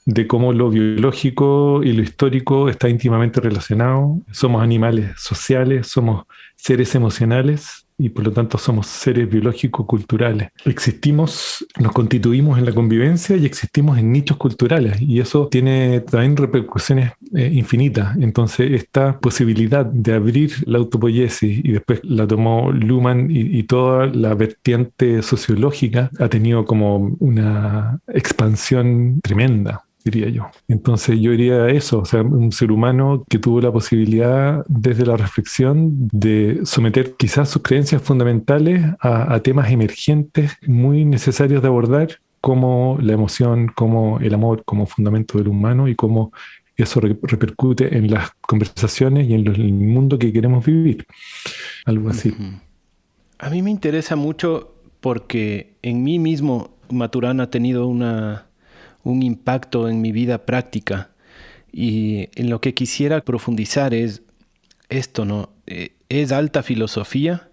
de cómo lo biológico y lo histórico está íntimamente relacionado. Somos animales sociales, somos seres emocionales y por lo tanto somos seres biológicos culturales. Existimos, nos constituimos en la convivencia y existimos en nichos culturales, y eso tiene también repercusiones infinitas. Entonces esta posibilidad de abrir la autopoiesis, y después la tomó Luhmann y toda la vertiente sociológica, ha tenido como una expansión tremenda, diría yo. Entonces yo diría eso, o sea, un ser humano que tuvo la posibilidad desde la reflexión de someter quizás sus creencias fundamentales a temas emergentes muy necesarios de abordar, como la emoción, como el amor, como fundamento del humano, y cómo eso repercute en las conversaciones y en el mundo que queremos vivir. Algo así. A mí me interesa mucho porque en mí mismo Maturana ha tenido un impacto en mi vida práctica, y en lo que quisiera profundizar es esto, ¿no? Es alta filosofía,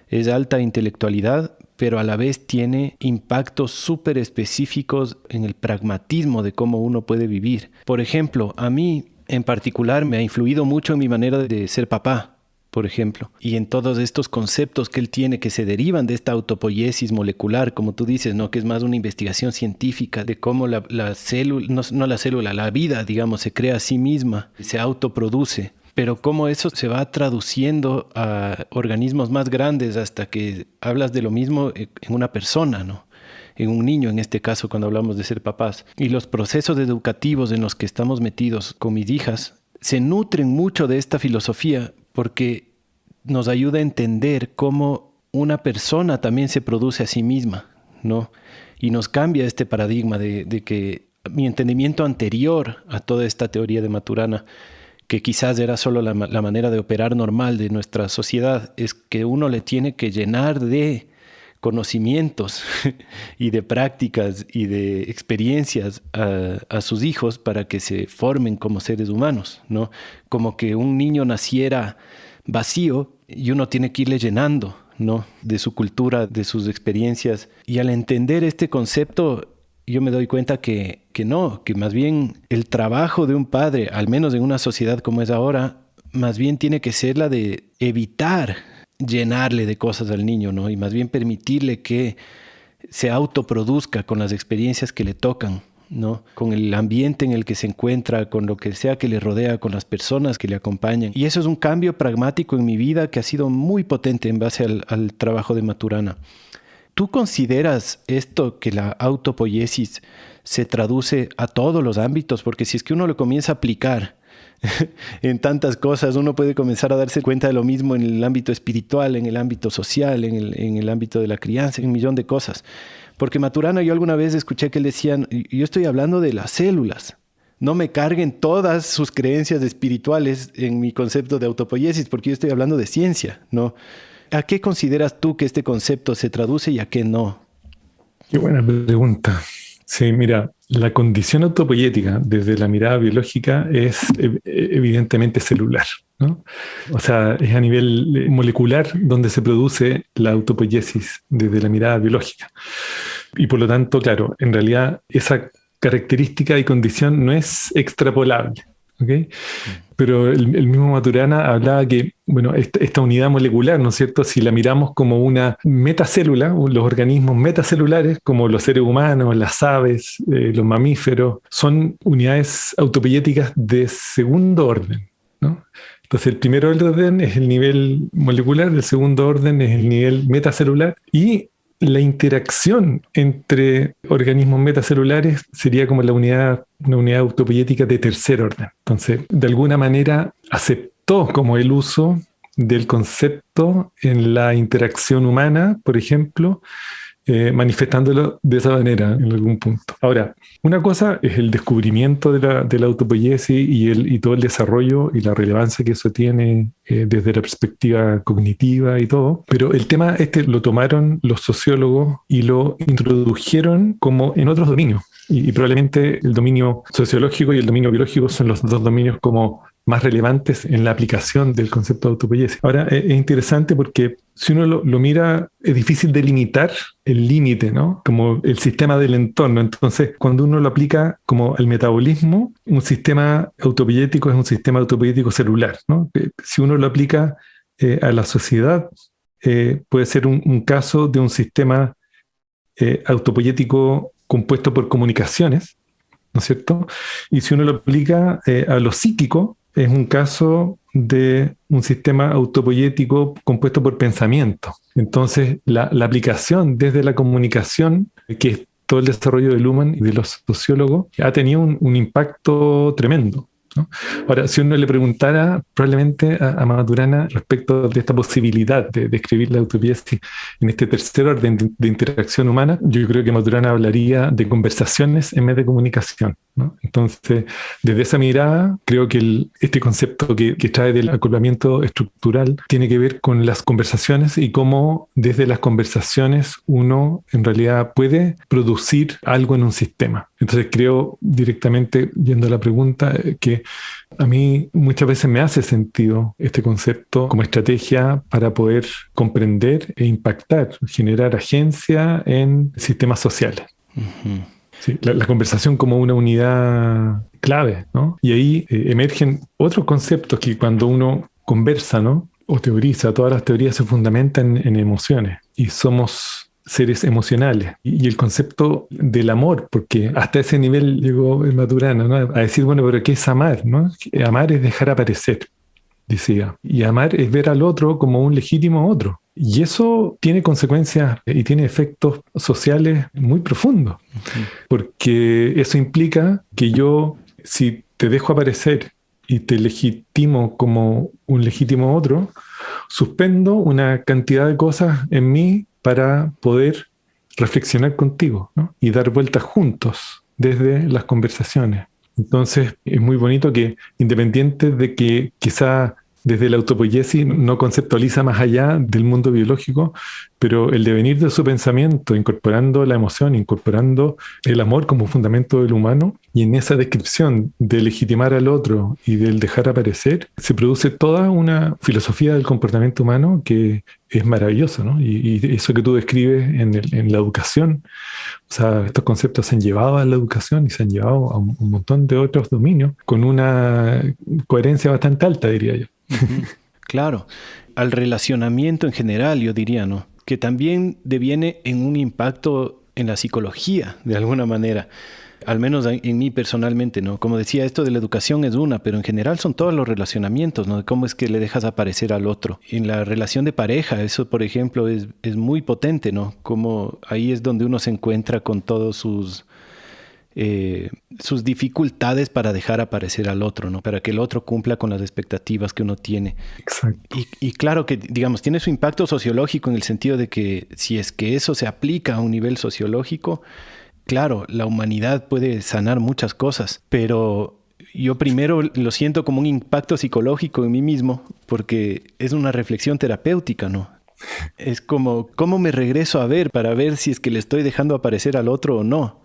es alta intelectualidad, pero a la vez tiene impactos súper específicos en el pragmatismo de cómo uno puede vivir. Por ejemplo, a mí en particular me ha influido mucho en mi manera de ser papá, por ejemplo, y en todos estos conceptos que él tiene que se derivan de esta autopoiesis molecular, como tú dices, ¿no? Que es más una investigación científica de cómo la célula, no la célula, la vida, digamos, se crea a sí misma, se autoproduce, pero cómo eso se va traduciendo a organismos más grandes hasta que hablas de lo mismo en una persona, ¿no? En un niño, en este caso, cuando hablamos de ser papás. Y los procesos educativos en los que estamos metidos con mis hijas se nutren mucho de esta filosofía, porque nos ayuda a entender cómo una persona también se produce a sí misma, ¿no? Y nos cambia este paradigma de que mi entendimiento anterior a toda esta teoría de Maturana, que quizás era solo la manera de operar normal de nuestra sociedad, es que uno le tiene que llenar de conocimientos y de prácticas y de experiencias a sus hijos para que se formen como seres humanos, ¿no? Como que un niño naciera vacío y uno tiene que irle llenando, ¿no? De su cultura, de sus experiencias. Y al entender este concepto, yo me doy cuenta que no, que más bien el trabajo de un padre, al menos en una sociedad como es ahora, más bien tiene que ser la de evitar llenarle de cosas al niño, ¿no? Y más bien permitirle que se autoproduzca con las experiencias que le tocan, ¿no? Con el ambiente en el que se encuentra, con lo que sea que le rodea, con las personas que le acompañan. Y eso es un cambio pragmático en mi vida que ha sido muy potente en base al trabajo de Maturana. ¿Tú consideras esto, que la autopoiesis se traduce a todos los ámbitos? Porque si es que uno lo comienza a aplicar en tantas cosas, uno puede comenzar a darse cuenta de lo mismo en el ámbito espiritual, en el ámbito social, en el ámbito de la crianza, en un millón de cosas. Porque Maturana, yo alguna vez escuché que él decía, yo estoy hablando de las células, no me carguen todas sus creencias espirituales en mi concepto de autopoiesis, porque yo estoy hablando de ciencia, ¿no? ¿A qué consideras tú que este concepto se traduce y a qué no? Qué buena pregunta. Sí, mira, la condición autopoiética desde la mirada biológica es evidentemente celular, ¿no? O sea, es a nivel molecular donde se produce la autopoiesis desde la mirada biológica. Y por lo tanto, claro, en realidad esa característica y condición no es extrapolable. ¿ok? Pero el mismo Maturana hablaba que, bueno, esta unidad molecular, ¿no es cierto? Si la miramos como una metacélula, los organismos metacelulares, como los seres humanos, las aves, los mamíferos, son unidades autopoyéticas de segundo orden, ¿no? Entonces, el primer orden es el nivel molecular, el segundo orden es el nivel metacelular, y la interacción entre organismos metacelulares sería como una unidad autopoyética de tercer orden. Entonces, de alguna manera aceptó como el uso del concepto en la interacción humana, por ejemplo, manifestándolo de esa manera en algún punto. Ahora, una cosa es el descubrimiento de la autopoiesis y todo el desarrollo y la relevancia que eso tiene desde la perspectiva cognitiva y todo, pero el tema lo tomaron los sociólogos y lo introdujeron como en otros dominios. Y probablemente el dominio sociológico y el dominio biológico son los dos dominios como más relevantes en la aplicación del concepto de autopoiesis. Ahora, es interesante porque si uno lo mira, es difícil delimitar el límite, ¿no? Como el sistema del entorno. Entonces, cuando uno lo aplica como al metabolismo, un sistema autopoiético es un sistema autopoiético celular, ¿no? Si uno lo aplica a la sociedad, puede ser un caso de un sistema autopoiético compuesto por comunicaciones, ¿no es cierto? Y si uno lo aplica a lo psíquico, es un caso de un sistema autopoiético compuesto por pensamiento. Entonces, la aplicación desde la comunicación, que es todo el desarrollo del Luhmann y de los sociólogos, ha tenido un impacto tremendo, ¿no? Ahora, si uno le preguntara probablemente a Maturana respecto de esta posibilidad de escribir la autopoiesis en este tercer orden de interacción humana, yo creo que Maturana hablaría de conversaciones en vez de comunicación, ¿no? Entonces, desde esa mirada, creo que este concepto que trae del acoplamiento estructural tiene que ver con las conversaciones y cómo desde las conversaciones uno en realidad puede producir algo en un sistema. Entonces creo directamente, yendo a la pregunta, que a mí muchas veces me hace sentido este concepto como estrategia para poder comprender e impactar, generar agencia en sistemas sociales. Uh-huh. Sí, la conversación como una unidad clave, ¿no? Y ahí emergen otros conceptos que cuando uno conversa, ¿no? O teoriza, todas las teorías se fundamentan en emociones y somos seres emocionales. Y el concepto del amor, porque hasta ese nivel llegó el Maturana, ¿no? A decir, bueno, pero ¿qué es amar, no? Amar es dejar aparecer, decía. Y amar es ver al otro como un legítimo otro. Y eso tiene consecuencias y tiene efectos sociales muy profundos. Uh-huh. Porque eso implica que yo, si te dejo aparecer y te legitimo como un legítimo otro, suspendo una cantidad de cosas en mí para poder reflexionar contigo, ¿no? Y dar vueltas juntos desde las conversaciones. Entonces es muy bonito que, independiente de que quizá desde la autopoiesis no conceptualiza más allá del mundo biológico, pero el devenir de su pensamiento, incorporando la emoción, incorporando el amor como fundamento del humano, y en esa descripción de legitimar al otro y del dejar aparecer, se produce toda una filosofía del comportamiento humano que es maravillosa, ¿no? Y eso que tú describes en la educación, o sea, estos conceptos se han llevado a la educación y se han llevado a un montón de otros dominios con una coherencia bastante alta, diría yo. Uh-huh. Claro, al relacionamiento en general, yo diría, ¿no? Que también deviene en un impacto en la psicología, de alguna manera. Al menos en mí personalmente, ¿no? Como decía, esto de la educación es una, pero en general son todos los relacionamientos, ¿no? De cómo es que le dejas aparecer al otro. En la relación de pareja, eso, por ejemplo, es muy potente, ¿no? Como ahí es donde uno se encuentra con todos sus dificultades para dejar aparecer al otro, ¿no? Para que el otro cumpla con las expectativas que uno tiene. Exacto. Y claro que, digamos, tiene su impacto sociológico en el sentido de que si es que eso se aplica a un nivel sociológico, claro, la humanidad puede sanar muchas cosas, pero yo primero lo siento como un impacto psicológico en mí mismo, porque es una reflexión terapéutica, ¿no? Es como, ¿cómo me regreso a ver para ver si es que le estoy dejando aparecer al otro o no?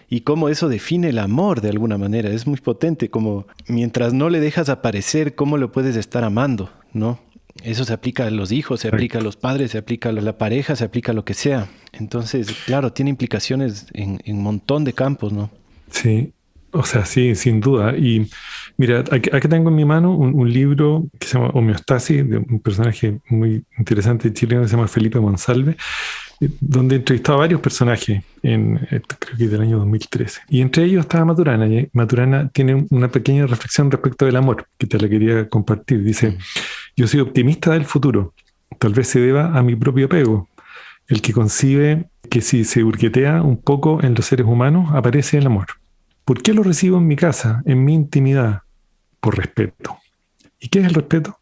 Y cómo eso define el amor de alguna manera. Es muy potente, como mientras no le dejas aparecer, ¿cómo lo puedes estar amando, no? Eso se aplica a los hijos, se aplica a los padres, se aplica a la pareja, se aplica a lo que sea. Entonces, claro, tiene implicaciones en un montón de campos, ¿no? Sí, o sea, sí, sin duda. Y Mira, aquí tengo en mi mano un libro que se llama Homeostasis, de un personaje muy interesante chileno que se llama Felipe Monsalve, donde he entrevistado a varios personajes, creo que del año 2013. Y entre ellos estaba Maturana. Y Maturana tiene una pequeña reflexión respecto del amor, que te la quería compartir. Dice, yo soy optimista del futuro. Tal vez se deba a mi propio apego, el que concibe que si se hurguetea un poco en los seres humanos, aparece el amor. ¿Por qué lo recibo en mi casa, en mi intimidad? Por respeto. ¿Y qué es el respeto?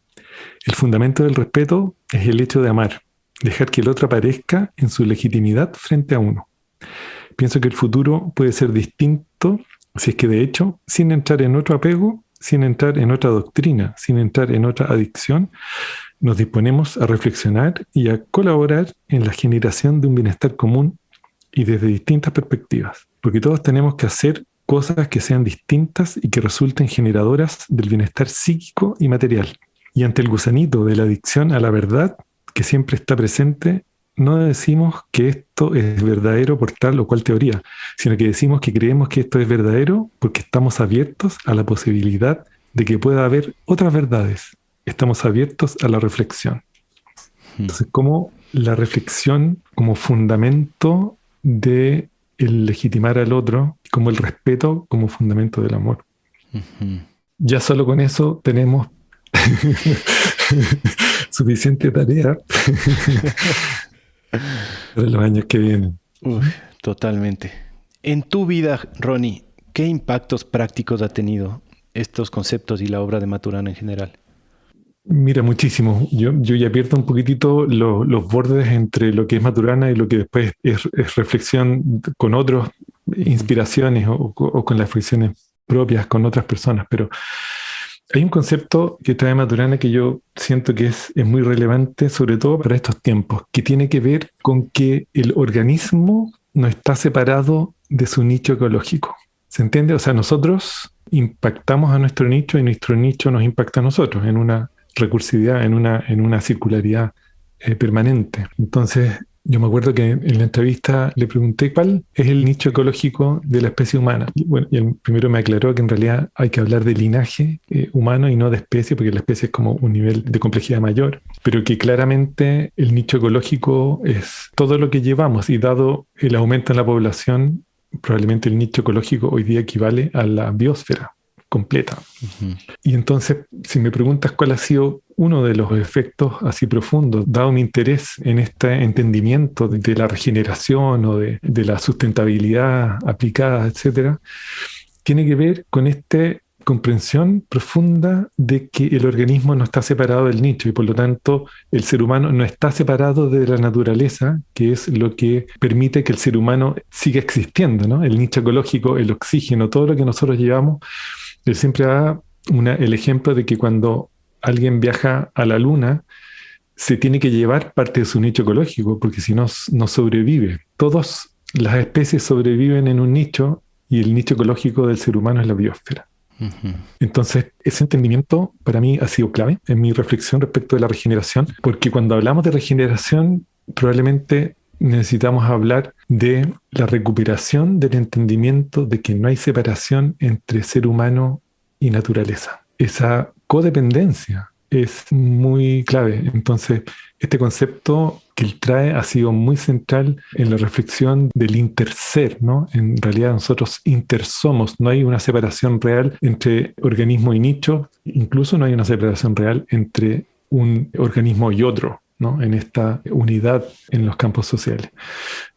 El fundamento del respeto es el hecho de amar, dejar que el otro aparezca en su legitimidad frente a uno. Pienso que el futuro puede ser distinto si es que de hecho, sin entrar en otro apego, sin entrar en otra doctrina, sin entrar en otra adicción, nos disponemos a reflexionar y a colaborar en la generación de un bienestar común y desde distintas perspectivas, porque todos tenemos que hacer cosas que sean distintas y que resulten generadoras del bienestar psíquico y material. Y ante el gusanito de la adicción a la verdad, que siempre está presente, no decimos que esto es verdadero por tal o cual teoría, sino que decimos que creemos que esto es verdadero porque estamos abiertos a la posibilidad de que pueda haber otras verdades. Estamos abiertos a la reflexión. Entonces, como la reflexión como fundamento de el legitimar al otro, como el respeto como fundamento del amor. Ya solo con eso tenemos suficiente tarea para los años que vienen. Totalmente. En tu vida, Ronnie, ¿qué impactos prácticos ha tenido estos conceptos y la obra de Maturana en general? Mira, muchísimo. Yo ya pierdo un poquitito los bordes entre lo que es Maturana y lo que después es reflexión con otras inspiraciones o con las reflexiones propias con otras personas. Pero hay un concepto que trae Maturana que yo siento que es muy relevante, sobre todo para estos tiempos, que tiene que ver con que el organismo no está separado de su nicho ecológico. ¿Se entiende? O sea, nosotros impactamos a nuestro nicho y nuestro nicho nos impacta a nosotros en una recursividad, en una circularidad permanente. Entonces, yo me acuerdo que en la entrevista le pregunté cuál es el nicho ecológico de la especie humana. Y el primero me aclaró que en realidad hay que hablar de linaje humano y no de especie, porque la especie es como un nivel de complejidad mayor, pero que claramente el nicho ecológico es todo lo que llevamos, y dado el aumento en la población, probablemente el nicho ecológico hoy día equivale a la biosfera completa. Y entonces, si me preguntas cuál ha sido uno de los efectos así profundos, dado mi interés en este entendimiento de la regeneración o de la sustentabilidad aplicada, etcétera, tiene que ver con esta comprensión profunda de que el organismo no está separado del nicho y por lo tanto el ser humano no está separado de la naturaleza, que es lo que permite que el ser humano siga existiendo, ¿no? El nicho ecológico, el oxígeno, todo lo que nosotros llevamos. Él siempre da el ejemplo de que cuando alguien viaja a la luna, se tiene que llevar parte de su nicho ecológico, porque si no, no sobrevive. Todas las especies sobreviven en un nicho y el nicho ecológico del ser humano es la biosfera. Entonces, ese entendimiento para mí ha sido clave en mi reflexión respecto de la regeneración, porque cuando hablamos de regeneración, probablemente necesitamos hablar de la recuperación del entendimiento de que no hay separación entre ser humano y naturaleza. Esa codependencia es muy clave. Entonces, este concepto que él trae ha sido muy central en la reflexión del interser, ¿no? En realidad nosotros intersomos, no hay una separación real entre organismo y nicho, incluso no hay una separación real entre un organismo y otro, ¿no? En esta unidad en los campos sociales.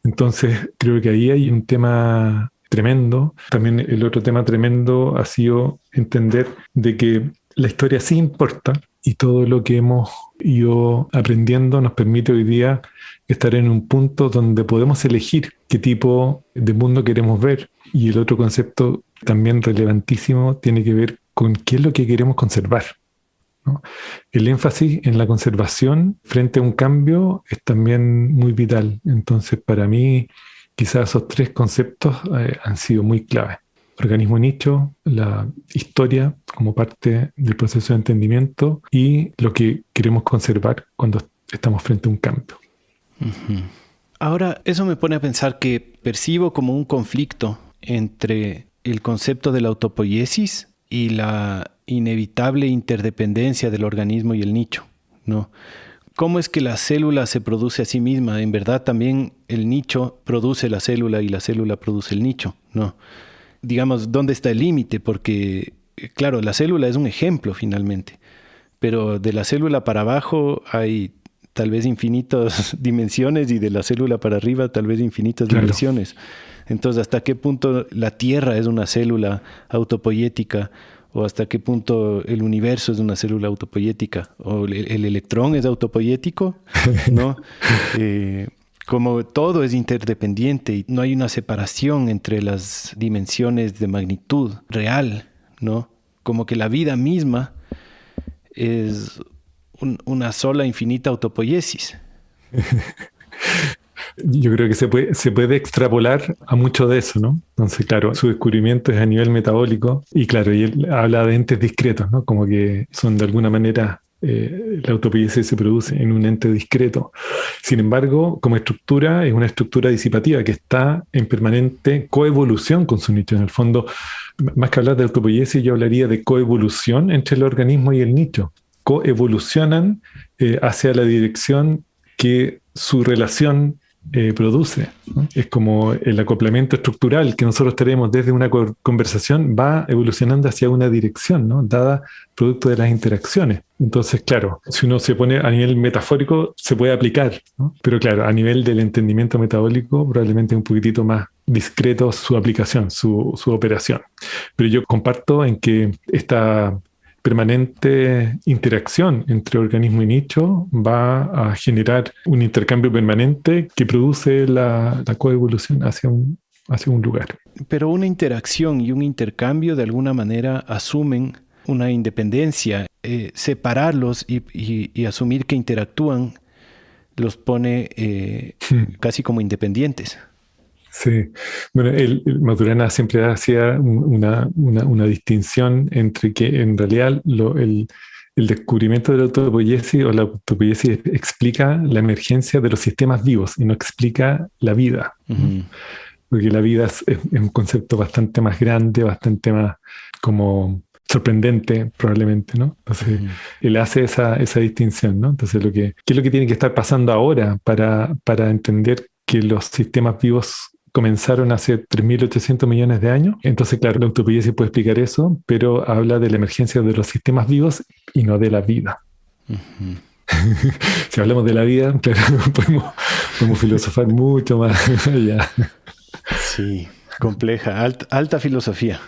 Entonces, creo que ahí hay un tema tremendo. También el otro tema tremendo ha sido entender de que la historia sí importa y todo lo que hemos ido aprendiendo nos permite hoy día estar en un punto donde podemos elegir qué tipo de mundo queremos ver. Y el otro concepto también relevantísimo tiene que ver con qué es lo que queremos conservar, ¿no? El énfasis en la conservación frente a un cambio es también muy vital. Entonces, para mí, quizás esos tres conceptos han sido muy claves. Organismo nicho, la historia como parte del proceso de entendimiento y lo que queremos conservar cuando estamos frente a un cambio. Ahora, eso me pone a pensar que percibo como un conflicto entre el concepto de la autopoiesis y la inevitable interdependencia del organismo y el nicho, ¿no? ¿Cómo es que la célula se produce a sí misma? En verdad también el nicho produce la célula y la célula produce el nicho, ¿no? Digamos, ¿dónde está el límite? Porque, claro, la célula es un ejemplo finalmente, pero de la célula para abajo hay tal vez infinitas dimensiones y de la célula para arriba tal vez infinitas dimensiones. Entonces, ¿hasta qué punto la Tierra es una célula autopoyética? ¿O hasta qué punto el universo es una célula autopoyética? ¿O el electrón es autopoyético? ¿No? Como todo es interdependiente y no hay una separación entre las dimensiones de magnitud real, ¿no? Como que la vida misma es una sola infinita autopoiesis. Yo creo que se puede extrapolar a mucho de eso, ¿no? Entonces, claro, su descubrimiento es a nivel metabólico y claro, y él habla de entes discretos, ¿no? Como que son de alguna manera, la autopoiesis se produce en un ente discreto. Sin embargo, como estructura, es una estructura disipativa que está en permanente coevolución con su nicho. En el fondo, más que hablar de autopoiesis, yo hablaría de coevolución entre el organismo y el nicho. Coevolucionan hacia la dirección que su relación produce, ¿no? Es como el acoplamiento estructural que nosotros tenemos desde una conversación va evolucionando hacia una dirección, ¿no? Dada producto de las interacciones. Entonces, claro, si uno se pone a nivel metafórico, se puede aplicar, ¿no? Pero claro, a nivel del entendimiento metabólico, probablemente un poquitito más discreto su aplicación, su operación. Pero yo comparto en que esta permanente interacción entre organismo y nicho va a generar un intercambio permanente que produce la coevolución hacia un lugar. Pero una interacción y un intercambio de alguna manera asumen una independencia. Separarlos y asumir que interactúan los pone casi como independientes. Sí, bueno, el Maturana siempre hacía una distinción entre que en realidad el descubrimiento de la autopoiesis o la autopoiesis explica la emergencia de los sistemas vivos y no explica la vida. Uh-huh. Porque la vida es un concepto bastante más grande, bastante más como sorprendente probablemente, ¿no? Entonces, él hace esa distinción, ¿no? Entonces, ¿qué es lo que tiene que estar pasando ahora para entender que los sistemas vivos comenzaron hace 3.800 millones de años? Entonces, claro, la autopoiesis puede explicar eso, pero habla de la emergencia de los sistemas vivos y no de la vida. Uh-huh. Si hablamos de la vida, claro, podemos filosofar mucho más allá. Sí, compleja, alta filosofía.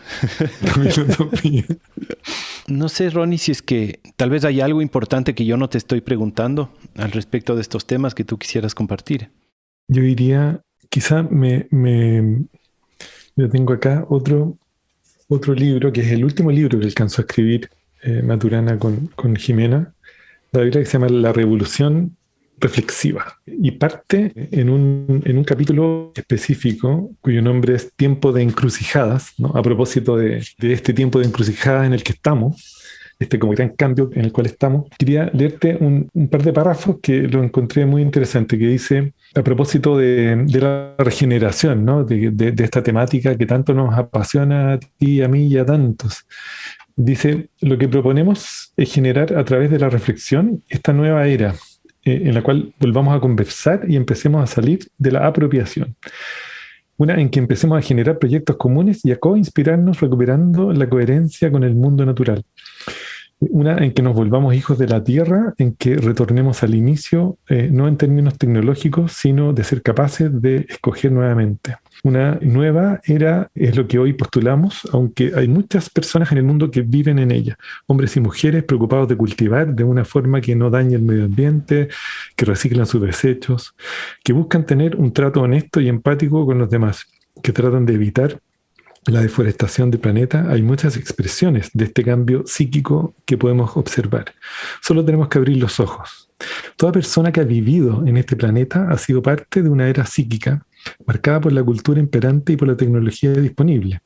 No sé, Ronnie, si es que tal vez hay algo importante que yo no te estoy preguntando al respecto de estos temas que tú quisieras compartir. Yo diría, quizá yo tengo acá otro libro, que es el último libro que alcanzó a escribir Maturana con Jimena, la Biblia, que se llama La Revolución Reflexiva, y parte en un capítulo específico cuyo nombre es Tiempo de Encrucijadas, ¿no? A propósito de este tiempo de encrucijadas en el que estamos, este como gran cambio en el cual estamos. Quería leerte un par de párrafos que lo encontré muy interesante, que dice, a propósito de la regeneración, ¿no? de esta temática que tanto nos apasiona a ti, a mí y a tantos. Dice, lo que proponemos es generar a través de la reflexión esta nueva era, en la cual volvamos a conversar y empecemos a salir de la apropiación. Una en que empecemos a generar proyectos comunes y a co-inspirarnos recuperando la coherencia con el mundo natural. Una en que nos volvamos hijos de la tierra, en que retornemos al inicio, no en términos tecnológicos, sino de ser capaces de escoger nuevamente. Una nueva era es lo que hoy postulamos, aunque hay muchas personas en el mundo que viven en ella. Hombres y mujeres preocupados de cultivar de una forma que no dañe el medio ambiente, que reciclan sus desechos, que buscan tener un trato honesto y empático con los demás, que tratan de evitar la deforestación del planeta. Hay muchas expresiones de este cambio psíquico que podemos observar. Solo tenemos que abrir los ojos. Toda persona que ha vivido en este planeta ha sido parte de una era psíquica marcada por la cultura imperante y por la tecnología disponible.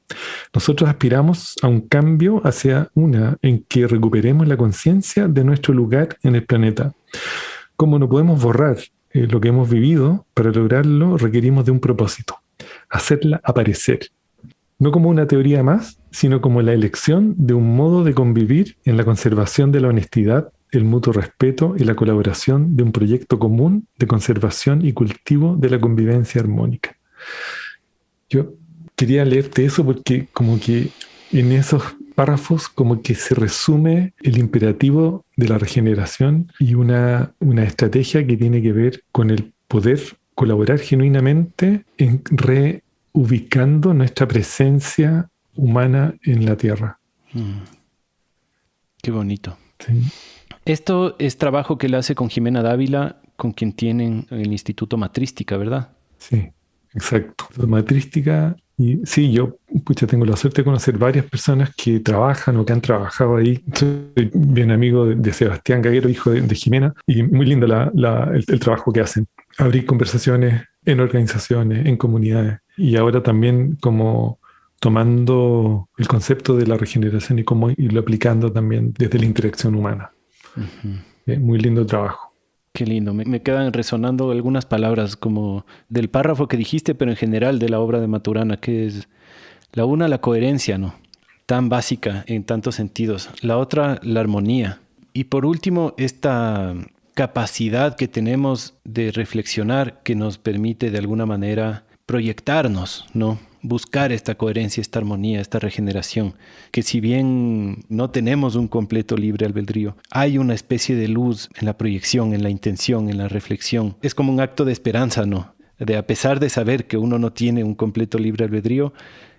Nosotros aspiramos a un cambio hacia una en que recuperemos la conciencia de nuestro lugar en el planeta. Como no podemos borrar lo que hemos vivido, para lograrlo requerimos de un propósito: hacerla aparecer. no como una teoría más, sino como la elección de un modo de convivir en la conservación de la honestidad, el mutuo respeto y la colaboración de un proyecto común de conservación y cultivo de la convivencia armónica. Yo quería leerte eso porque como que en esos párrafos como que se resume el imperativo de la regeneración y una estrategia que tiene que ver con el poder colaborar genuinamente en reubicando nuestra presencia humana en la Tierra. Qué bonito. Sí. Esto es trabajo que él hace con Jimena Dávila, con quien tienen el Instituto Matrística, ¿verdad? Sí, exacto. Matrística. Y sí, yo tengo la suerte de conocer varias personas que trabajan o que han trabajado ahí. Soy bien amigo de Sebastián Gaguero, hijo de Jimena, y muy lindo el trabajo que hacen. Abrir conversaciones en organizaciones, en comunidades. Y ahora también como tomando el concepto de la regeneración y cómo irlo aplicando también desde la interacción humana. Muy lindo trabajo. Qué lindo. Me quedan resonando algunas palabras como del párrafo que dijiste, pero en general de la obra de Maturana, que es la una, la coherencia, ¿no? Tan básica en tantos sentidos. La otra, la armonía. Y por último, esta capacidad que tenemos de reflexionar que nos permite de alguna manera proyectarnos, ¿no? Buscar esta coherencia, esta armonía, esta regeneración, que si bien no tenemos un completo libre albedrío, hay una especie de luz en la proyección, en la intención, en la reflexión. Es como un acto de esperanza, ¿no? De a pesar de saber que uno no tiene un completo libre albedrío,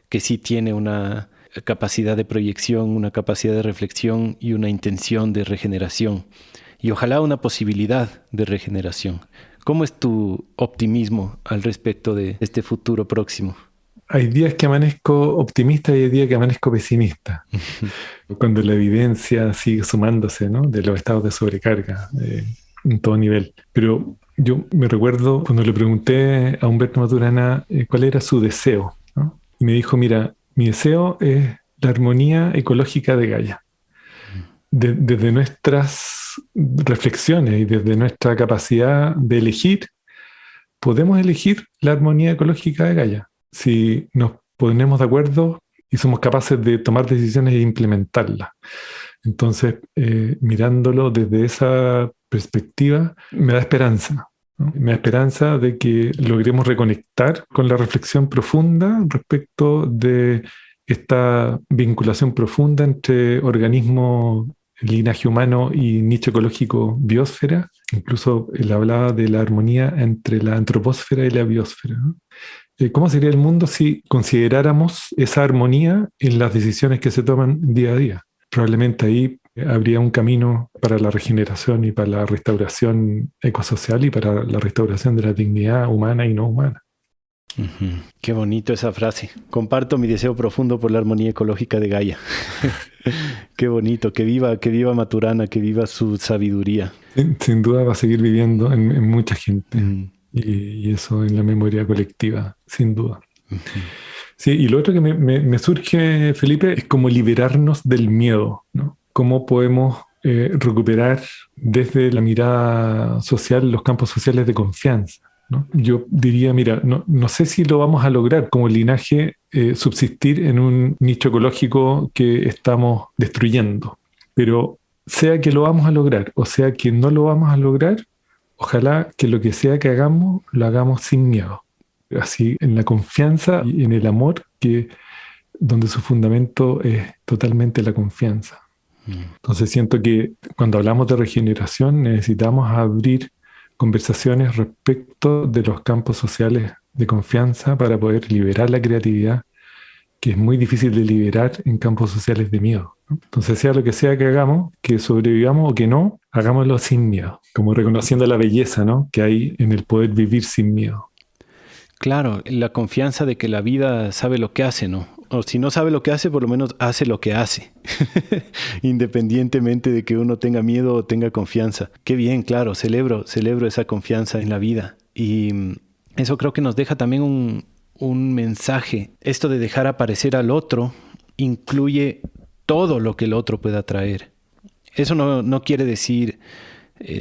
que sí tiene una capacidad de proyección, una capacidad de reflexión y una intención de regeneración. Y ojalá una posibilidad de regeneración. ¿Cómo es tu optimismo al respecto de este futuro próximo? Hay días que amanezco optimista y hay días que amanezco pesimista. Cuando la evidencia sigue sumándose, ¿no? De los estados de sobrecarga en todo nivel. Pero yo me recuerdo cuando le pregunté a Humberto Maturana cuál era su deseo, ¿no? Y me dijo, mira, mi deseo es la armonía ecológica de Gaia. Desde nuestras reflexiones y desde nuestra capacidad de elegir, podemos elegir la armonía ecológica de Gaia. Si nos ponemos de acuerdo y somos capaces de tomar decisiones e implementarlas. Entonces, mirándolo desde esa perspectiva, me da esperanza, ¿no? Me da esperanza de que logremos reconectar con la reflexión profunda respecto de esta vinculación profunda entre organismo, linaje humano y nicho ecológico biosfera. Incluso él hablaba de la armonía entre la antropósfera y la biosfera, ¿no? ¿Cómo sería el mundo si consideráramos esa armonía en las decisiones que se toman día a día? Probablemente ahí habría un camino para la regeneración y para la restauración ecosocial y para la restauración de la dignidad humana y no humana. Qué bonito esa frase. Comparto mi deseo profundo por la armonía ecológica de Gaia. Qué bonito. Que viva Maturana, que viva su sabiduría. Sin duda va a seguir viviendo en mucha gente. Y eso en la memoria colectiva, sin duda. Sí, y lo otro que me surge, Felipe, es como liberarnos del miedo, ¿no? Cómo podemos recuperar desde la mirada social los campos sociales de confianza, ¿no? Yo diría, mira, no sé si lo vamos a lograr como linaje subsistir en un nicho ecológico que estamos destruyendo, pero sea que lo vamos a lograr o sea que no lo vamos a lograr, ojalá que lo que sea que hagamos, lo hagamos sin miedo. Así, en la confianza y en el amor, donde su fundamento es totalmente la confianza. Entonces siento que cuando hablamos de regeneración necesitamos abrir conversaciones respecto de los campos sociales de confianza para poder liberar la creatividad, que es muy difícil de liberar en campos sociales de miedo, ¿no? Entonces, sea lo que sea que hagamos, que sobrevivamos o que no, hagámoslo sin miedo, como reconociendo la belleza, ¿no?, que hay en el poder vivir sin miedo. Claro, la confianza de que la vida sabe lo que hace, ¿no? O si no sabe lo que hace, por lo menos hace lo que hace, independientemente de que uno tenga miedo o tenga confianza. Qué bien, claro, celebro esa confianza en la vida. Y eso creo que nos deja también un mensaje. Esto de dejar aparecer al otro incluye todo lo que el otro pueda traer. Eso no quiere decir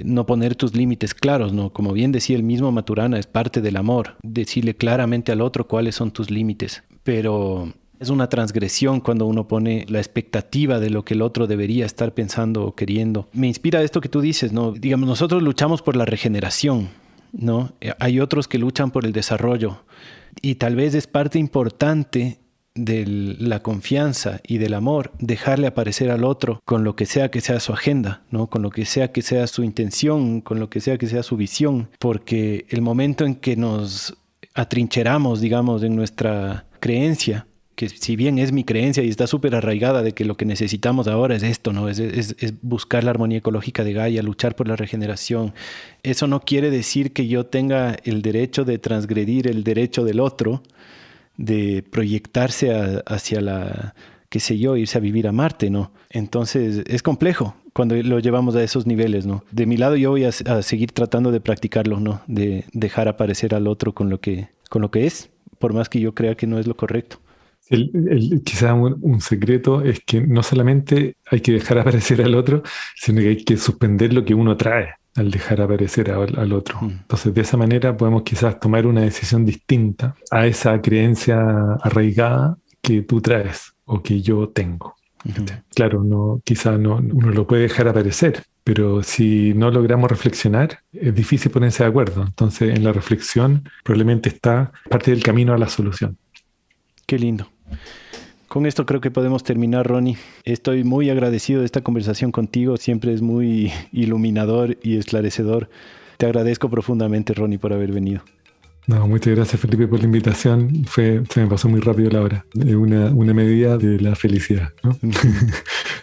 no poner tus límites claros, ¿no? Como bien decía el mismo Maturana, es parte del amor, decirle claramente al otro cuáles son tus límites. Pero Es una transgresión cuando uno pone la expectativa de lo que el otro debería estar pensando o queriendo. Me inspira esto que tú dices, ¿no? Digamos, nosotros luchamos por la regeneración, ¿no? Hay otros que luchan por el desarrollo. Y tal vez es parte importante de la confianza y del amor dejarle aparecer al otro con lo que sea su agenda, ¿no? Con lo que sea su intención, con lo que sea su visión. Porque el momento en que nos atrincheramos, digamos, en nuestra creencia, que si bien es mi creencia y está súper arraigada de que lo que necesitamos ahora es esto, ¿no? Es buscar la armonía ecológica de Gaia, luchar por la regeneración. Eso no quiere decir que yo tenga el derecho de transgredir el derecho del otro, de proyectarse hacia la, qué sé yo, irse a vivir a Marte, ¿no? Entonces es complejo cuando lo llevamos a esos niveles, ¿no? De mi lado yo voy a seguir tratando de practicarlo, ¿no? De dejar aparecer al otro con lo que es, por más que yo crea que no es lo correcto. Quizá un secreto es que no solamente hay que dejar aparecer al otro, sino que hay que suspender lo que uno trae al dejar aparecer al otro. Entonces, de esa manera podemos quizás tomar una decisión distinta a esa creencia arraigada que tú traes o que yo tengo. Claro, quizá uno lo puede dejar aparecer, pero si no logramos reflexionar, es difícil ponerse de acuerdo. Entonces, en la reflexión probablemente está parte del camino a la solución. Qué lindo. Con esto creo que podemos terminar, Ronnie. Estoy muy agradecido de esta conversación contigo. Siempre es muy iluminador y esclarecedor. Te agradezco profundamente, Ronnie, por haber venido. No, muchas gracias, Felipe, por la invitación. Se me pasó muy rápido la hora. Es una medida de la felicidad, ¿no?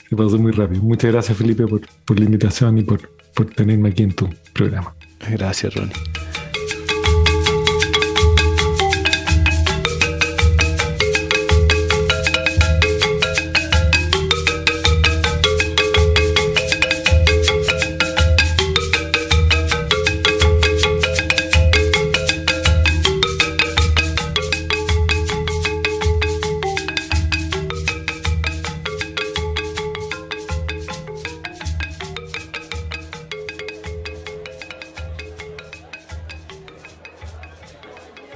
Se pasó muy rápido. Muchas gracias, Felipe, por la invitación y por tenerme aquí en tu programa. Gracias, Ronnie.